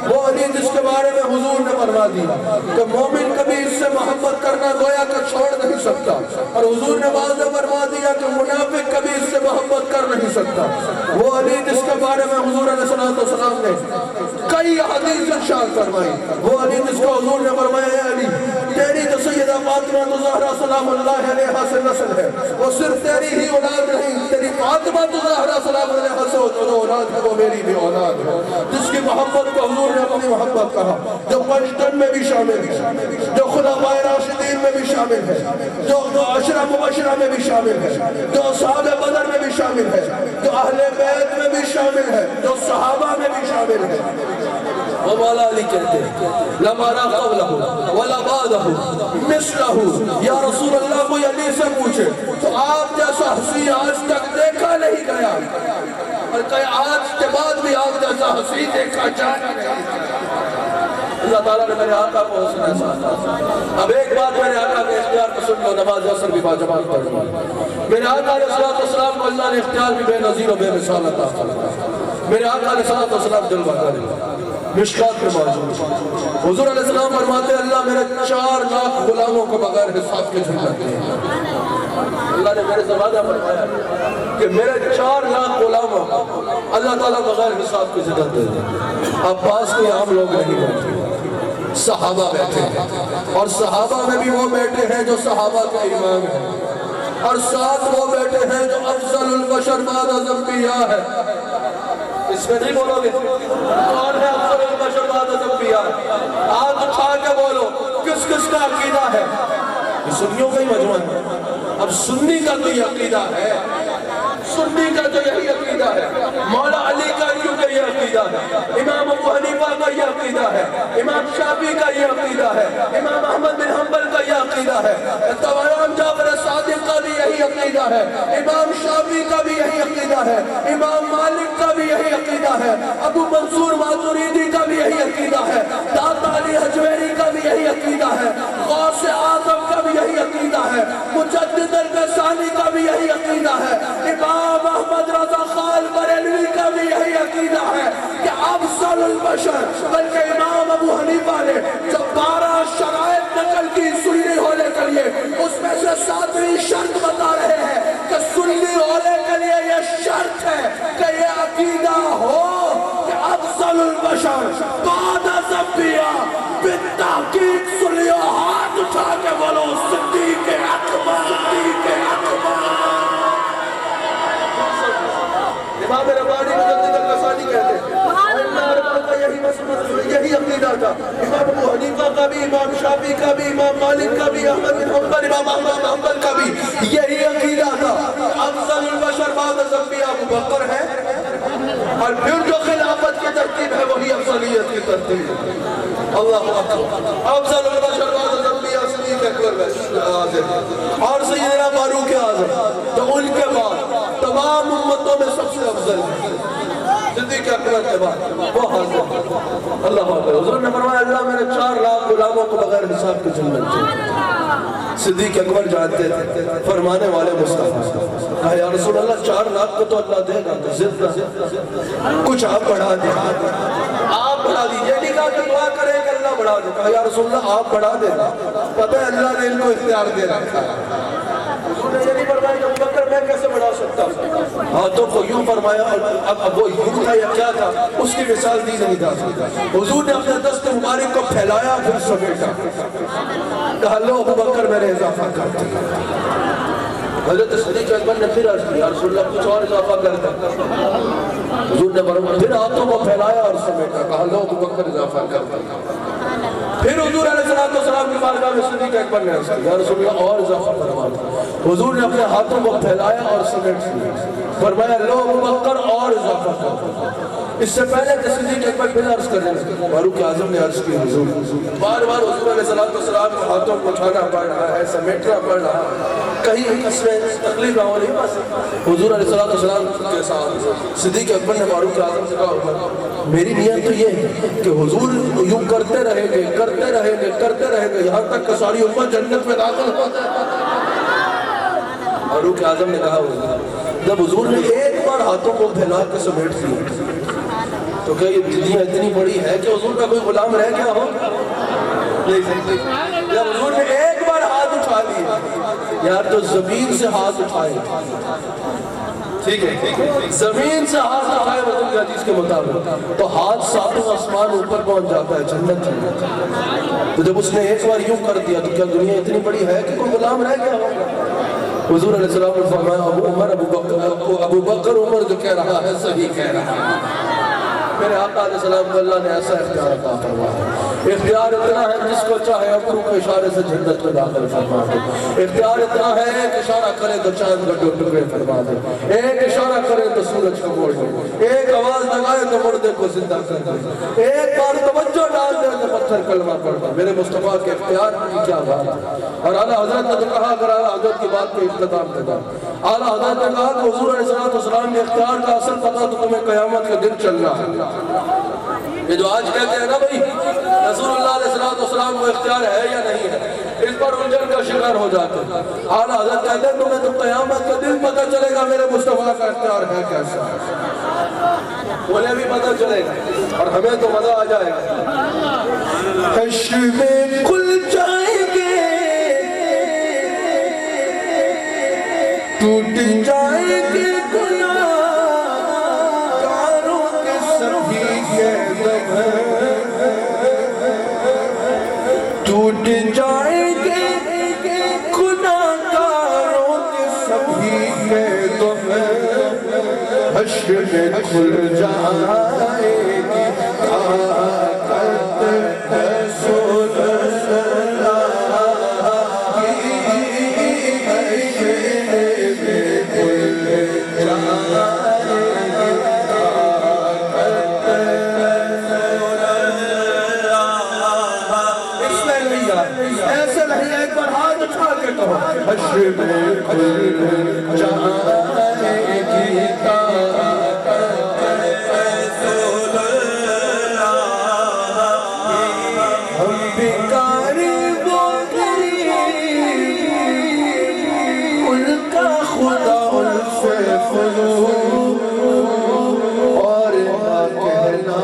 وہ علی جس کے بارے میں حضور نے فرما دیا کہ مومن کبھی اس سے محبت کرنا گویا کہ چھوڑ نہیں سکتا، اور حضور نے بعد میں فرما دیا کہ منافق کبھی اس سے محبت کر نہیں سکتا، وہ علی جس کے بارے میں حضور علیہ السلام نے کئی حدیث ارشاد فرمائی، وہ علی جس کو حضور نے فرمایا اے علی تیری تو سیدہ فاطمہ زہرا سلام اللہ علیہا سے نسل ہے، وہ صرف تیری ہی اولاد نہیں، تیری فاطمہ زہرا سلام علیہا سے جو اولاد ہے وہ میری بھی اولاد ہے، جس کی محبت کو حضور نے اپنی محبت کہا، جو پنجتن میں بھی شامل ہے، جو خلفائے راشدین میں بھی شامل ہے، جو عشرہ مبشرہ میں بھی شامل ہے، جو اصحاب بدر میں بھی شامل ہے، جو اہل بیت میں بھی شامل ہے، جو صحابہ میں بھی شامل ہے۔ وہ مولا علی کہتے ہیں لما را قولہ ولا بعدہ مثلہ، یا رسول اللہ کوئی علی سے پوچھے تو آپ جیسا حسین آج تک دیکھا نہیں گیا، اور کہ آج کے بعد بھی آپ جیسا حسین دیکھا جائے۔ اللہ تعالیٰ نے میرے آقا کو حسن احسان۔ اب ایک بات میرے آقا کے اختیار کو سن لو، نماز عصر بھی باجماعت پڑھ لو۔ میرے آقا علیہ السلام کو اللہ نے اختیار بھی بے نظیر و بے مثال عطا فرمایا۔ میرے آقا علیہ السلام جلوہ کر مشکات میں موجود، حضور علیہ السلام فرماتے ہیں اللہ میرے 4 لاکھ غلاموں کو بغیر حساب کے جنت دے۔ اللہ نے میرے زمانہ فرمایا کہ میرے 4 لاکھ غلاموں اللہ تعالیٰ بغیر حساب کے جنت دے دے۔ اب پاس کوئی عام لوگ نہیں بیٹھے، صحابہ بیٹھے ہیں، اور صحابہ میں بھی وہ بیٹھے ہیں جو صحابہ کا امام ہے، اور ساتھ وہ بیٹھے ہیں جو افضل البشر بعد از انبیاء ہے۔ اس میں نہیں بولو گے کون ہے افضل البشر بعد از انبیاء؟ ہاتھ اٹھا کے بولو کس کس کا عقیدہ ہے؟ یہ سنیوں کا ہی مجموعہ ہے۔ اب سنی کا تو یہ عقیدہ ہے، سنی کا تو یہی عقیدہ ہے، مولا علی کا کیونکہ یہ عقیدہ ہے، امام ابو حنیفہ کا یہ عقیدہ ہے، امام شافعی کا یہ عقیدہ ہے، امام احمد بن حنبل کا یہ عقیدہ ہے، امام جعفر صادق کا بھی یہی عقیدہ ہے، امام شافعی کا بھی یہی عقیدہ ہے، امام مالک کا بھی یہی عقیدہ ہے، ابو منصور ماتریدی کا بھی یہی عقیدہ ہے، داتا علی حجویری کا بھی یہی عقیدہ ہے، غوث اعظم کا بھی یہی عقیدہ ہے، مجدد البسانی کا بھی یہی عقیدہ ہے، امام احمد رضا خان بریلوی کا بھی یہی عقیدہ ہے کہ افضل البشر، بلکہ امام ابو حنیفہ نے جب 12 شرائط نقل کی سنی ہونے کے لیے اس میں سے 7ویں شرط بتا رہے ہیں کہ سنی ہونے کے لیے یہ شرط ہے کہ یہ عقیدہ ہو کہ افضل البشر بعد از انبیاء، بالتحقیق سنیو ہاتھ اٹھا کے بولو صدیق اکبر، صدیق اکبر۔ امام ربانی مجدد البسانی کہتے ہیں یہی عقیدہ تھا، امام ابو حنیفہ کا بھی، امام شافعی کا بھی، امام مالک کا بھی، احمد بن حنبل، امام احمد بن حنبل کا بھی یہی عقیدہ تھا۔ افضل البشر بعد از انبیاء ابو بکر ہے، اور پھر جو خلافت کی ترتیب ہے وہی افضلیت کی ترتیب ہے۔ اللہ اکبر۔ افضل البشر بعد از انبیاء صدیق اکبر اور سیدنا فاروق اعظم، تو ان کے بعد تمام امتوں میں سب سے افضل ہے صدیق اکبر کے بعد وہ حاضر۔ اللہ اکبر۔ حضور نے فرمایا اللہ میرے 4 لاکھ غلاموں کو بغیر حساب کے جنت دے۔ صدیق اکبر جانتے تھے فرمانے والے مصطفیٰ، کہا یا رسول اللہ 4 لاکھ کو تو اللہ دے گا، زدہ کچھ آپ بڑھا دیں، آپ بڑھا دیجئے، نہیں کہا کہ دعا کریں کہ اللہ بڑھا دو. کہا یا رسول اللہ آپ بڑھا دینا, پتہ ہے اللہ نے ان کو اختیار دے رکھا ہے. حضور نے یہ نہیں فرمایا کہ ابو بکر میں کیسے بڑھا سکتا ہوں, ہاتھوں کو یوں فرمایا, اور اب وہ یوں تھا یا کیا تھا اس کی مثال دی نہیں جا سکتا. حضور نے اپنے دست مبارک کو پھیلایا پھر سمیٹا, کہا لو ابو بکر میں نے اضافہ کر دیا. حضرت صدیق اکبر نے پھر عرض کیا رسول اللہ کچھ اور اضافہ کر دیا. حضور نے پھر ہاتھوں کو پھیلایا اور سمیٹا, کہا لو ابو بکر اضافہ کر دیا. پھر حضور علیہ السلام کی بارگاہ میں صدیق اکبر نے عرض کیا رسول اللہ اور اضافہ فرما دیا. حضور نے اپنے ہاتھوں کو پھیلایا اور سمیٹ دیا, فرمایا لو ابو بکر اور اضافہ کر دیا. اس سے پہلے کہ صدیق اکبر پھر عرض کرنے لگے, فاروق اعظم نے عرض کی حضور بار بار حضور علیہ السلام کے ہاتھوں کو اٹھانا پڑ رہا ہے, سمیٹنا پڑ رہا ہے, کہیں اس میں تکلیف نہ ہو رہی. بس حضور علیہ السلام کے ساتھ صدیق اکبر نے فاروق اعظم سے کہا میری نیت تو یہ ہے کہ حضور یوں کرتے رہیں گے کرتے رہیں گے کرتے رہیں گے یہاں تک کہ ساری امت جنت میں داخل ہو جائے. فاروق اعظم نے کہا جب حضور نے ایک بار ہاتھوں کو پھیلا کے سمیٹ دیا تو کیا یہ دنیا اتنی بڑی ہے کہ حضور کا کوئی غلام رہ گیا ہو؟ جب حضور نے ایک بار ہاتھ اٹھا لیا, یار تو زمین سے ہاتھ اٹھائے, ٹھیک ہے, زمین سے ہاتھ اٹھائے حضور کی حدیث کے مطابق تو ہاتھ ساتوں آسمان اوپر پہنچ جاتا ہے جنت میں. تو جب اس نے ایک بار یوں کر دیا تو کیا دنیا اتنی بڑی ہے کہ کوئی غلام رہ گیا ہو؟ حضور علیہ السلام نے فرمایا ابو بکر عمر جو کہہ رہا ہے صحیح کہہ رہا ہے. میرے آقا علیہ السلام کو اللہ نے ایسا اختیار عطا فرمایا. اختیار اتنا ہے جس کو چاہے ابرو کے اشارے سے جنت میں داخل فرما دے. اختیار اتنا ہے ایک اشارہ کرے تو چاند کا ٹکڑے فرما دے, ایک اشارہ کرے تو سورج کو موڑ دے, ایک آواز لگائے تو مردے کو زندہ کر دے, ایک بار توجہ ڈال دے تو پتھر کلمہ پڑھ دے. میرے مصطفیٰ کے اختیار کی کیا بات ہے. اور اعلیٰ حضرت نے تو کہا, اگر اعلیٰ حضرت کی بات کو اختتام کرتا, اعلیٰ حضرت نے کہا کہ حضور علیہ السلام کے اختیار کا اصل پتہ تو تمہیں قیامت کے دن چلنا ہے. یہ جو آج کہتے ہیں نا بھئی رسول اللہ علیہ السلام کو اختیار ہے یا نہیں ہے, اس پر الجھن کا شکار ہو جاتے ہیں. اعلیٰ حضرت کہتے ہیں تمہیں تو قیامت کا دن پتہ چلے گا میرے مصطفیٰ کا اختیار ہے کیسا, انہیں بھی پتہ چلے گا اور ہمیں تو مزہ آ جائے گا. حشر میں کھل جائیں گے, ٹوٹ جائیں گے گناہ کاروں کے سبھی کے دم, ٹوٹ جائیں گے گناہ کاروں کے سبھی کے دم. حشر میں کھل جائے گی طاقت رسول اللہ ایسے نہیں, ایک بار ہاتھ اٹھا کے کہو حشر میں کھل جائے گی طاقت رسول اللہ. ہم بیکاری وہ غریب ان کا خدا ان سے فضول اور نہ کہنا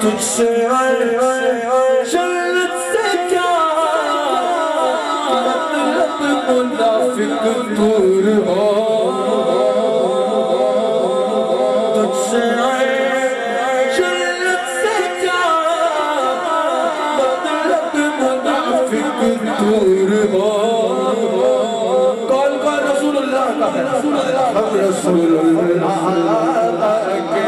تجھ سے جنت سے کیا مطلب دور ہو تجھ سے آئے جنت سے کیا مطلب منافق دور ہو کون کون رسول اللہ کا ہے ہم رسول اللہ کے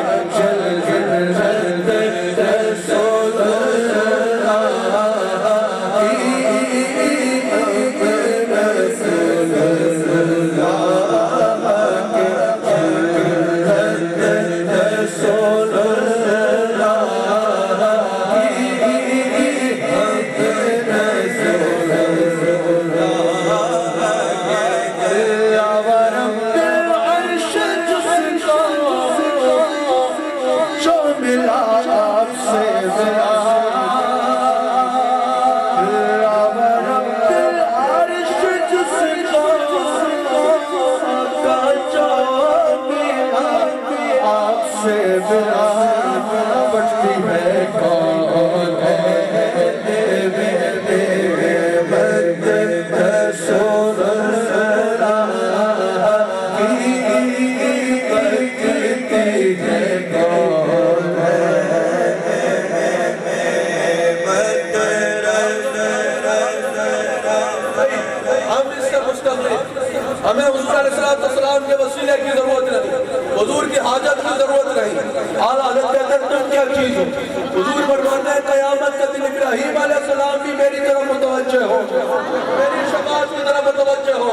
ہمیں حضور علیہ السلام کے وسیلے کی ضرورت نہیں حضور کی حاجت کی ضرورت نہیں اعلیٰ حضرت کہتے ہیں تم کیا چیز ہو حضور فرماتے ہیں قیامت کے دن ابراہیم علیہ السلام بھی میری طرف متوجہ ہو میری شفاعت کی طرف متوجہ ہو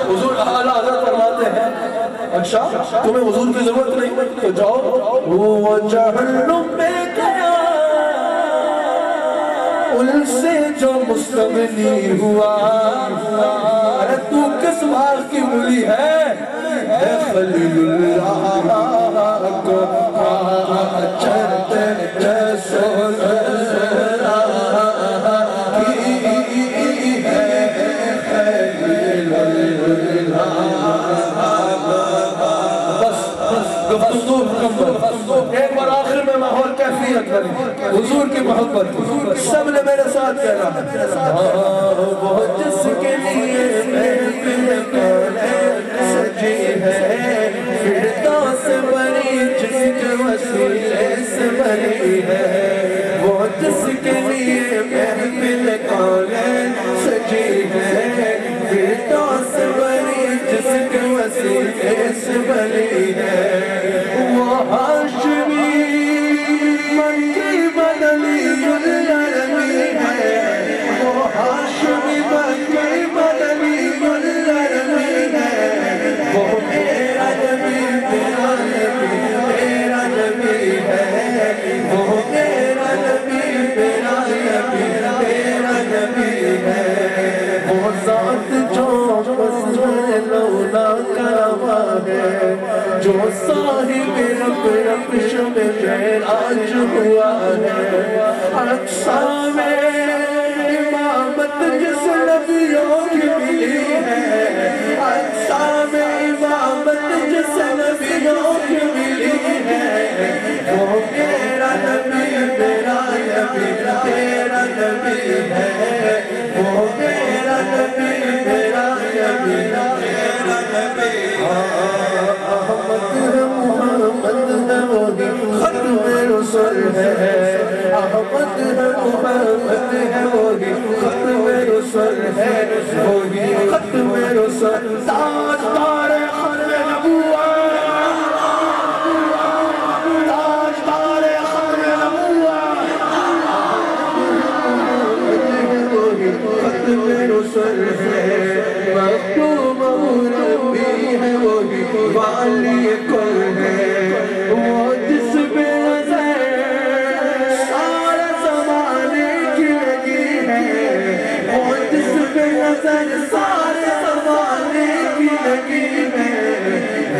حضور اعلیٰ حضرت فرماتے ہیں اچھا تمہیں حضور کی ضرورت نہیں تو جاؤ وہ جہنم میں گیا ان سے جو مستغنی ہوا ارے تو کس باغ کی مولی ہے خلیل اللہ کو چرتے رسول ایک بار آخر میں ماحول کیفیت بنی حضور کی محبت سب نے میرے ساتھ کہنا وہ جس کے لیے محفل سجی ہے فردوس بنی جس کے وسیلے سے بنی ہے وہ جس کے لیے محفل سجی ہے فردوس بنی جس کے وسیلے سے بنی ہے وہ ہاشمی مکی بدلی العالمی ہے وہ ہاشمی مکی بدلی العالمی ہے وہ میرا نبی میرا نبی میرا نبی ہے وہ میرا نبی میرا نبی میرا نبی ہے وہ ذات جو لولا کروا ہے جو صاحب رب ربش میں معراج ہوا ہے اقصا میں امامت جس نبیوں کی ملی ہے اقصا میں امامت جس نبیوں کی ملی ہے وہ میرا نبی میرا نبی تیرا نبی ہے وہ میرا نبی میرا نبی تیرا نبی احمد ہے محمد ہے وہی ختم رسول ہے احمد ہے محمد ہے وہی ختم رسول ہے وہی ختم رسول تاجدار ختم نبوت تاجدار ختم نبوت وہی ختم رسول ہے مختوم نبی ہے وہی والی کل ہے وہ جس پہ نظر سارے زمانے کی لگی ہے وہ جس پہ نظر سارے زمانے کی لگی ہے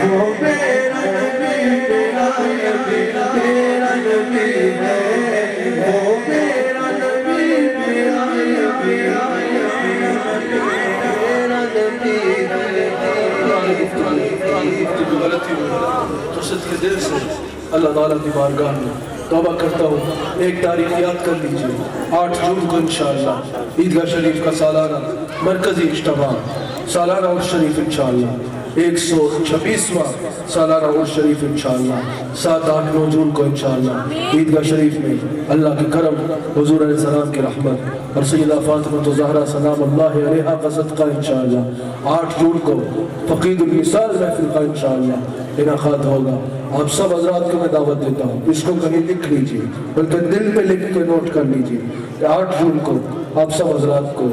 وہ میرا نبی میرا نبی میرا نبی ہے وہ میرا نبی میرا نبی میرا نبی غلطی ہوئی تو صدقے دل سے اللہ تعالیٰ کی بارگاہ میں توبہ کرتا ہوں ایک تاریخ یاد کر لیجئے 8 جون کو انشاءاللہ عیدگاہ شریف کا سالانہ مرکزی اجتماع سالانہ عرس شریف انشاءاللہ 126واں سالانہ عرس شریف انشاءاللہ 7-8-9 جون کو انشاءاللہ عیدگاہ شریف میں اللہ کے کرم، حضور علیہ السلام کی رحمت اور سیدہ فاطمہ زہرا سلام اللہ علیہا کا صدقہ انشاءاللہ 8 جون کو فقید المثال محفل کا انشاءاللہ انعقاد ہوگا۔ آپ سب حضرات کو میں دعوت دیتا ہوں، اس کو کہیں لکھ لیجئے، بلکہ دل پہ لکھ کے نوٹ کر لیجئے کہ 8 جون کو آپ سب حضرات کو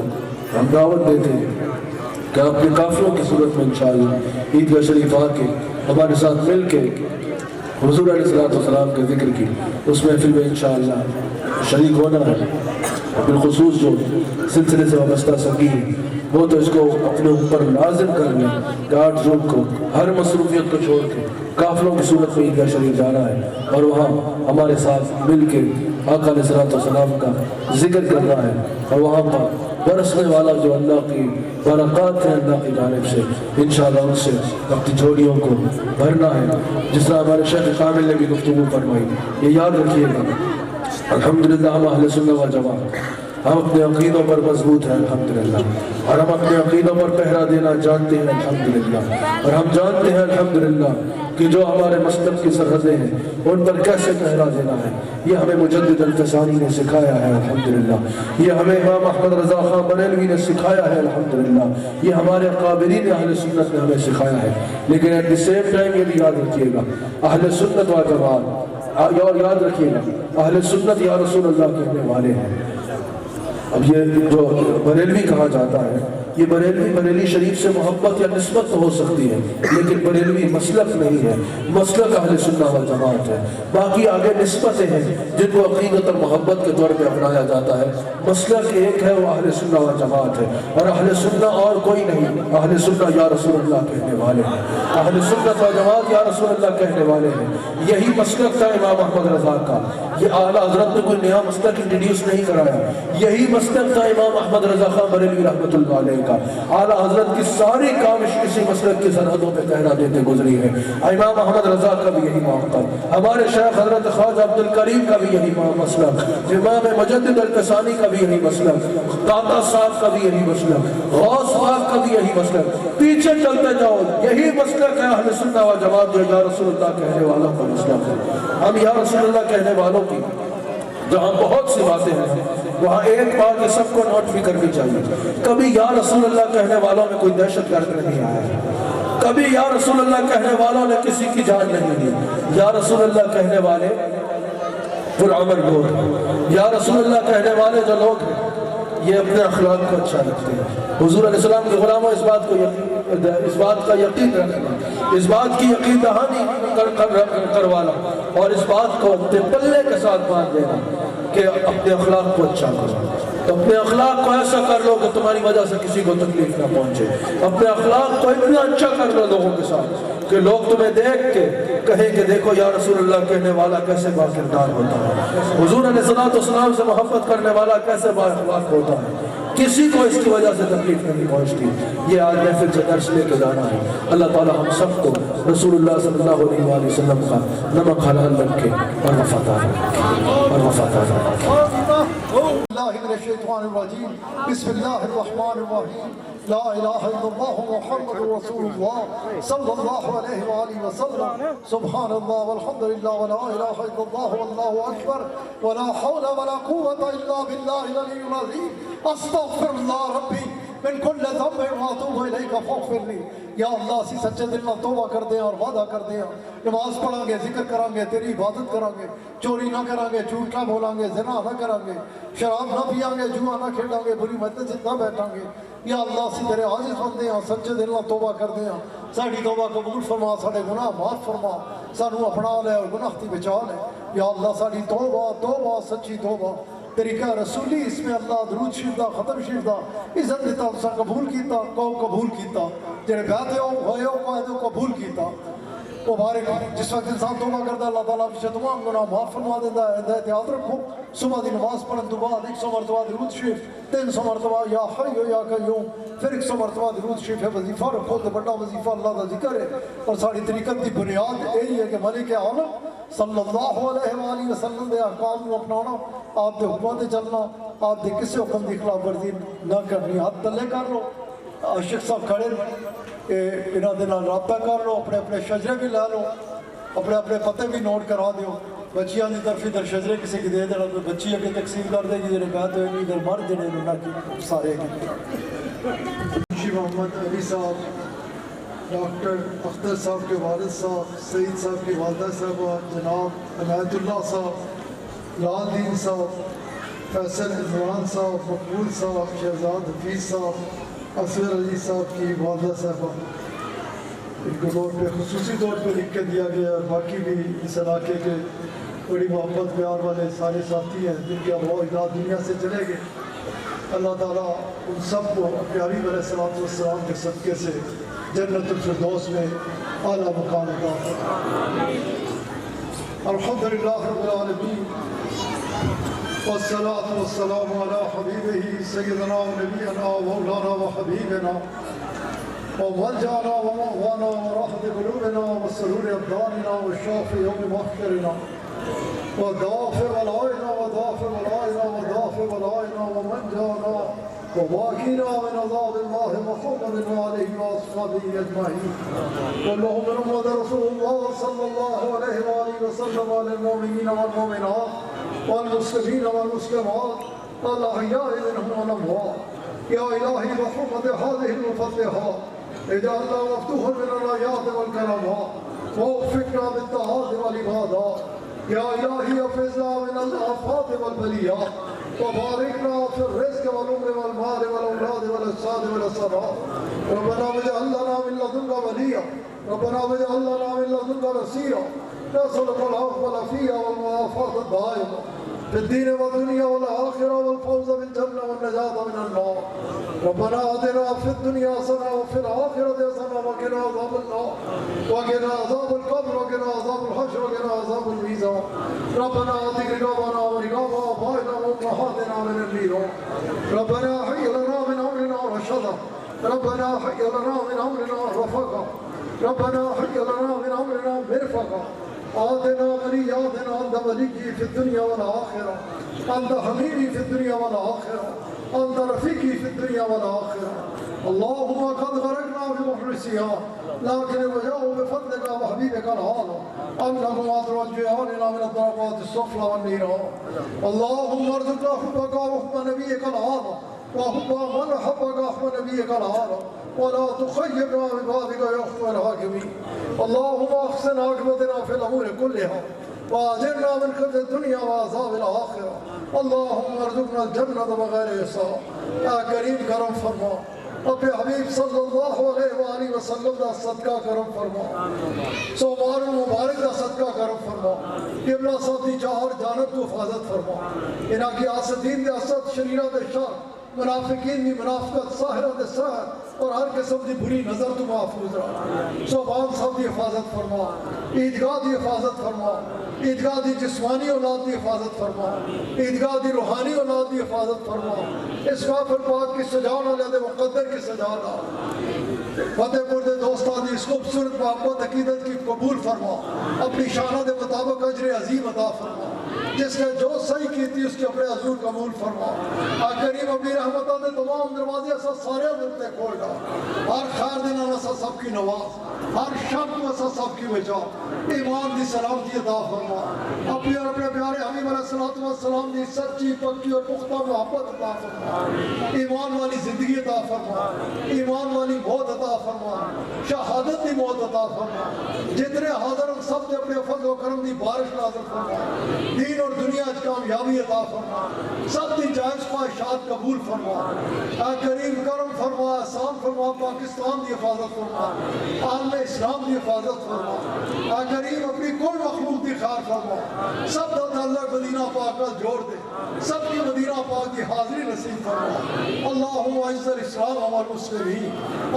ہم دعوت دیتے ہیں کہ اپنے قافلوں کی صورت میں انشاءاللہ عیدگاہ شریف آ کے ہمارے ساتھ مل کے حضور علیہ السلام کے ذکر کی اس محفل میں انشاءاللہ شریک ہونا ہے۔ بالخصوص جو سلسلے سے وابستہ سنگی ہے وہ تو اس کو اپنے اوپر لازم کر لیں کہ 8 جون کو ہر مصروفیت کو چھوڑ کے قافلوں کی صورت میں عیدگاہ شریف جانا ہے اور وہاں ہمارے ساتھ مل کے آقا علیہ السلام کا ذکر کرنا ہے اور وہاں پر برسنے والا جو اللہ کی برکات ہیں اللہ کی جانب سے انشاءاللہ ان سے اپنی جھولیوں کو بھرنا ہے، جس طرح ہمارے شیخ کامل نے بھی گفتگو فرمائی۔ یہ یاد رکھیے گا، الحمدللہ ہم اہل سنت و جماعت ہم اپنے عقیدوں پر مضبوط ہیں الحمدللہ، اور ہم اپنے عقیدوں پر پہرا دینا جانتے ہیں الحمدللہ، اور ہم جانتے ہیں الحمدللہ کہ جو ہمارے مسلک کی سرحدیں ہیں ان پر کیسے پہرا دینا ہے۔ یہ ہمیں مجدد الفسانی نے سکھایا ہے الحمدللہ، یہ ہمیں امام احمد رضا خان بریلوی نے سکھایا ہے الحمدللہ، یہ ہمارے قابلین اہل سنت نے ہمیں سکھایا ہے۔ لیکن ایٹ دی سیم ٹائم یہ بھی یاد رکھیے گا، اہل سنت و جماعت، اور یاد رکھیے گا اہل سنت یا رسول اللہ کہنے والے ہیں۔ اب یہ جو بریلوی کہا جاتا ہے، یہ بریلی شریف سے محبت یا نسبت تو ہو سکتی ہے، لیکن بریلوی مسلک نہیں ہے، مسلک اہل سنت و جماعت ہے۔ باقی آگے نسبتیں ہیں جن کو عقیدت اور محبت کے طور پہ اپنایا جاتا ہے، مسلک ایک ہے وہ اہل سنت و جماعت ہے، اور اہل سنت اور کوئی نہیں، اہل سنت یا رسول اللہ کہنے والے ہیں، اہل سنت و جماعت یا رسول اللہ کہنے والے ہیں۔ یہی مسلک تھا امام احمد رضا کا، یہ اعلیٰ حضرت نے کوئی نیا مسلک انٹروڈیوس نہیں کرایا، یہی مسلک تھا امام احمد رضا خان بریلوی رحمۃ اللہ علیہ کا۔ اعلیٰ حضرت کی ساری کامش اسی مسلک کی سرحدوں پہ پہرا دیتے گزری ہے۔ امام احمد رضا کا بھی یہی موقف، ہمارے شیخ حضرت خواجہ عبد الکریم کا بھی یہی مسلک، امام مجدد الفسانی کا بھی یہی مسلک، داتا صاحب کا بھی یہی مسلک، غوث پاک کا بھی یہی مسلک، پیچھے چلتے جاؤ یہی مسلک ہے اہل سنت و جماعت، جو یا رسول اللہ کہنے والوں کا مسلک ہے۔ ہم یا رسول اللہ کہنے والوں کی جہاں بہت سی باتیں ہیں وہاں ایک بات یہ سب کو نوٹ بھی کرنی چاہیے، کبھی یا رسول اللہ کہنے والوں میں کوئی دہشت گرد نہیں آیا، کبھی یا رسول اللہ کہنے والوں نے کسی کی جان نہیں دی۔ یا رسول اللہ کہنے والے پرامن لوگ ہیں، یا رسول اللہ کہنے والے جو لوگ ہیں یہ اپنے اخلاق کو اچھا رکھتے ہیں۔ حضور علیہ السلام کے غلاموں اس بات کا یقین رکھنا، اس بات کی یقین دہانی کروانا، اور اس بات کو اپنے پلے کے ساتھ باندھ دینا کہ اپنے اخلاق کو اچھا کرو۔ تو اپنے اخلاق کو ایسا کر لو کہ تمہاری وجہ سے کسی کو تکلیف نہ پہنچے، اپنے اخلاق کو اتنا اچھا کر لو لوگوں کے ساتھ کہ لوگ تمہیں دیکھ کے کہیں کہ دیکھو یا رسول اللہ کہنے والا کیسے باکردار ہوتا ہے، حضور علیہ السلام سے محبت کرنے والا کیسے بااخلاق ہوتا ہے، کسی کو اس کی وجہ سے تکلیف نہیں پہنچتی۔ یہ آج محفل سے درس لے کے جانا ہے۔ اللہ تعالی ہم سب کو رسول اللہ صلی اللہ علیہ وآلہ وسلم کا نمک حلال رکھے اور وفادار رکھے اور وفادار رکھے۔ اللہ من الشیطان الرجیم، بسم اللہ الرحمن الرحیم، لا الہ الا اللہ محمد رسول اللہ صلی اللہ علیہ وآلہ وسلم، سبحان اللہ والحمدللہ ولا الہ الا اللہ واللہ اکبر ولا حول ولا قوة الا باللہ العلی العظیم، استغفر اللہ ربی من کل ذنب واتوب الیک فاغفر لی۔ یا اللہ اسی سچے دل میں توبہ کر دیں اور وعدہ کر دیں، نماز پڑھیں گے، ذکر کریں گے، تیری عبادت کریں گے، چوری نہ کریں گے، جھوٹ نہ بولیں گے، زنا نہ کریں گے، شراب نہ پیئیں گے، جوا نہ کھیلیں گے، بری مجلس نہ بیٹھیں گے۔ یا اللہ اسی تیرے عاجز بندے ہیں، سچے دل میں توبہ کر دیں، ساڑی توبہ قبول فرما، ساڑے گناہ معاف فرما، سانو اپنا لے اور گناہ تی بچا لے۔ یا اللہ ساڑی توبہ توبہ سچی توبہ طریقہ رسولی، اس میں اللہ درود شریف دا ختم شریف دا عزت دیتا، اسا قبول کیتا، کو قبول کیتا، جڑے بیٹھے ہو ہوئے ہو کو قبول کیتا۔ مبارک جس وقت انسان توبہ کرتا اللہ تعالیٰ پیچھے تمام گناہ معاف فرما دیتا ہے۔ ہدایت یاد رکھو، صبح دی نماز پڑھن تو بعد 100 مرتبہ درود شریف، 300 مرتبہ یا حی یا قیوم، پھر 100 مرتبہ درود شریف ہے۔ وظیفہ رکھو تو بڑا وظیفہ اللہ کا ذکر ہے، اور ساری طریقت کی بنیاد یہی ہے کہ ملک عالم صلی اللہ علیہ وآلہ وسلم دے احکام کو اپنانا، آپ دے حکمات چلنا، آپ دے کسی حکم دی خلاف ورزی نہ کرنی، ہاتھ تلے کر لو عاشق صاحب کھڑے کہ انہاں دے نال رابطہ کر لو، اپنے اپنے شجرے بھی لے لو، اپنے اپنے پتے بھی نوٹ کرا دیو، بچیاں دی طرف ادھر شجرے کسی کی دے دینا تو بچی اگے تقسیم کر دے گی، جڑے بیعت ہوئے گی ادھر مر جڑے نہ کی سارے محمد علی صاحب، ڈاکٹر اختر صاحب کے والد صاحب، سعید صاحب کی والدہ صاحب، جناب عنایت اللہ صاحب، لال دین صاحب، فیصل عمران صاحب، مقبول صاحب، شہزاد حفیظ صاحب، اصغر علی صاحب کی والدہ صاحبہ، ان کو نوٹ پہ خصوصی طور پہ لکھ کے دیا گیا، اور باقی بھی اس علاقے کے بڑی محبت پیار والے سارے ساتھی ہیں جن کے اباء و اجداد دنیا سے چلے گئے۔ اللہ تعالیٰ ان سب کو اپنے حبیب علیہ السلام کے صدقے سے جنت الفردوس میں اعلیٰ مقام عطا فرمائے۔ الحمدللہ رب العالمین والصلاة والسلام على حبیبہ سیدنا و نبینا و مولانا و حبیبنا وملجأنا ومأوانا وراحة قلوبنا وسرور أبداننا وشافي يوم محشرنا ودافع بلائنا ودافع بلائنا ودافع بلائنا ومنجانا وواقينا من عذاب الله محمد وآله وأصحابه أجمعين واللهم محمد رسول الله صلى الله عليه وآله وسلم على المؤمنين والمؤمنات والمسلمين والمسلمات الأحياء منهم والأموات يا إلهي بحرمة هذه المفتحات اجعلنا مفتوحا من الآيات والكرامات ووفقنا بالطاعات والعبادات يا إلهي حفظنا من الآفات والبليات وباركنا في الرزق والعمر والمال والأولاد والأجساد والثمرات ربنا واجعل لنا من لدنك وليا ربنا واجعل لنا من لدنك نصيرا نسألك العفو والعافية والمعافاة الدائمة في الدين والدنيا والآخرة والفوز بالجنة والنجاة من النار ربنا آتنا في الدنيا حسنة وفي الآخرة حسنة وقنا عذاب النار وقنا عذاب القبر وقنا عذاب الحشر وقنا عذاب الميزان ربنا آتك رقابنا ورقاب آبائنا وأمهاتنا من النيران ربنا هيئ لنا من أمرنا رشدا ربنا هيئ لنا من أمرنا رفقا ربنا هيئ لنا من أمرنا مرفقا آتنا ولياتنا أنت وليي في الدنيا والآخرة أنت حبيبي في الدنيا والآخرة أنت رفيقي في الدنيا والآخرة اللهم قد غرقنا في بحر السياح لكن الوجاء بفضلك وحبيبك العالم أنه أدرى جيراننا من الضربات السفلى والنيران اللهم ارزقنا حبك وحب نبيك العالم وحب من حبك وحب نبيك العالم ولا تخيبنا ببابك يا أخوة الحاكمين اللهم أحسن عاقبتنا في الأمور كلها وأجرنا من خزي الدنيا وعذاب الآخرة اللهم ارزقنا الجنة بغير حساب اے کریم کرم فرما اپنے حبیب صلی اللہ علیہ وآلہ وسلم دا صدقہ کرم فرما سومار مبارک دا صدقہ کرم فرما قبلہ صدی چاہر جانت کو حفاظت فرما انہاں کی آسدین دے اسد شریرہ دے شر منافقین دی منافقت ساحرہ دے ساحر اور ہر قسم دی بری نظر تو محفوظ رہا صوبان صاحب دی حفاظت فرما عیدگاہ دی حفاظت فرما عیدگاہ دی جسمانی اولاد دی حفاظت فرما عیدگاہ دی روحانی اولاد دی حفاظت فرما اس کافر پاک کی سجانا لے دے مقدر کی سجانا فتح پور دے دوستان دی اس خوبصورت محبت عقیدت کی قبول فرما اپنی شانہ دے مطابق اجر عظیم عطا فرما جس نے جو صحیح کی تھی اس کے اپنے حضور قبول فرما کریم اپنی رحمتہ دے تمام دروازے ایسا سارے ملتے کھول دا ہر خیر دینا ایسا سب کی نواز ہر شب ایسا سب کی وجہ ایمان دی سلامتی عطا فرما اپنی اور اپنے پیارے حبیب علیہ السلام دی سچی پکی اور پختہ محبت عطا فرما ایمان والی زندگی عطا فرما ایمان والی موت عطا فرما شہادت دی موت عطا فرما جتنے حاضر ہم سب نے اپنے فضل و کرم دی بارش نازل فرما دین اور دنیا اچ کامیابی عطا فرما سب دی جائز خواہشات قبول فرما اے کریم کرم فرما احسان فرما پاکستان دی حفاظت فرما عالم اسلام دی حفاظت فرما اے کریم اپنی کل مخلوق دی خیر فرما سب دا تعلق مدینہ پاک کا جوڑ دے سب کی مدینہ پاک دی حاضری نصیب فرما اللہم اعز الاسلام والمسلمین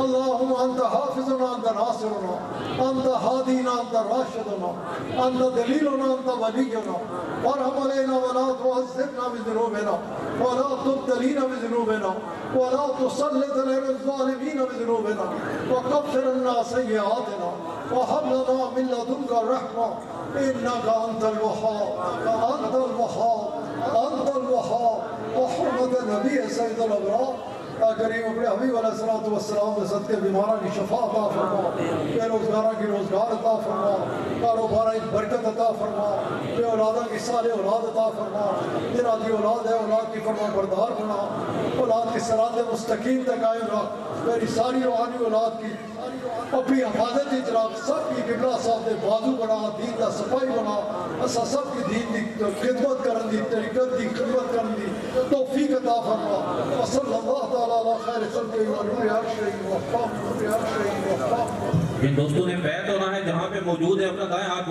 اللہم انت حافظنا انت ناصرنا انت ہادینا انت راشدنا انت دلیلنا انت ولینا وارحم علینا ولا تعذبنا بذنوبنا ولا تبتلينا بذنوبنا ولا تسلط علينا الظالمين بذنوبنا وكفر عنا سيئاتنا وهب لنا من لدنك الرحمة إنك أنت الوهاب أنت الوهاب أنت الوهاب وحرمة النبي سيد الأبرار کریم اپنے حبیب علیہ السلام کے صدقے بیماروں کی شفا عطا فرما، بے روزگاروں کی روزگار عطا فرما، کاروبار کی برکت عطا فرما، بے اولادوں کی صالح اولاد عطا فرما، تیرا دی اولاد ہے اولاد کی فرما بردار بنا، اولاد کی صراط مستقیم تک قائم رکھ، میری ساری روحانی اولاد کی اپنی حفاظت اجراک سب کی قبلہ صاحب دے بازو بنا، دین دا سپاہی بنا، اسا سب کی دین دی خدمت کرن دی، طریقت دی خدمت کرن دی توفیق عطا فرما، وصلی اللہ تعالیٰ علی خیر خلقہ و نور عرشہ و وفاق نور عرشہ و وفاق۔ ان دوستوں نے بیعت ہونا ہے، جہاں پہ موجود ہے اپنا دائیں ہاتھ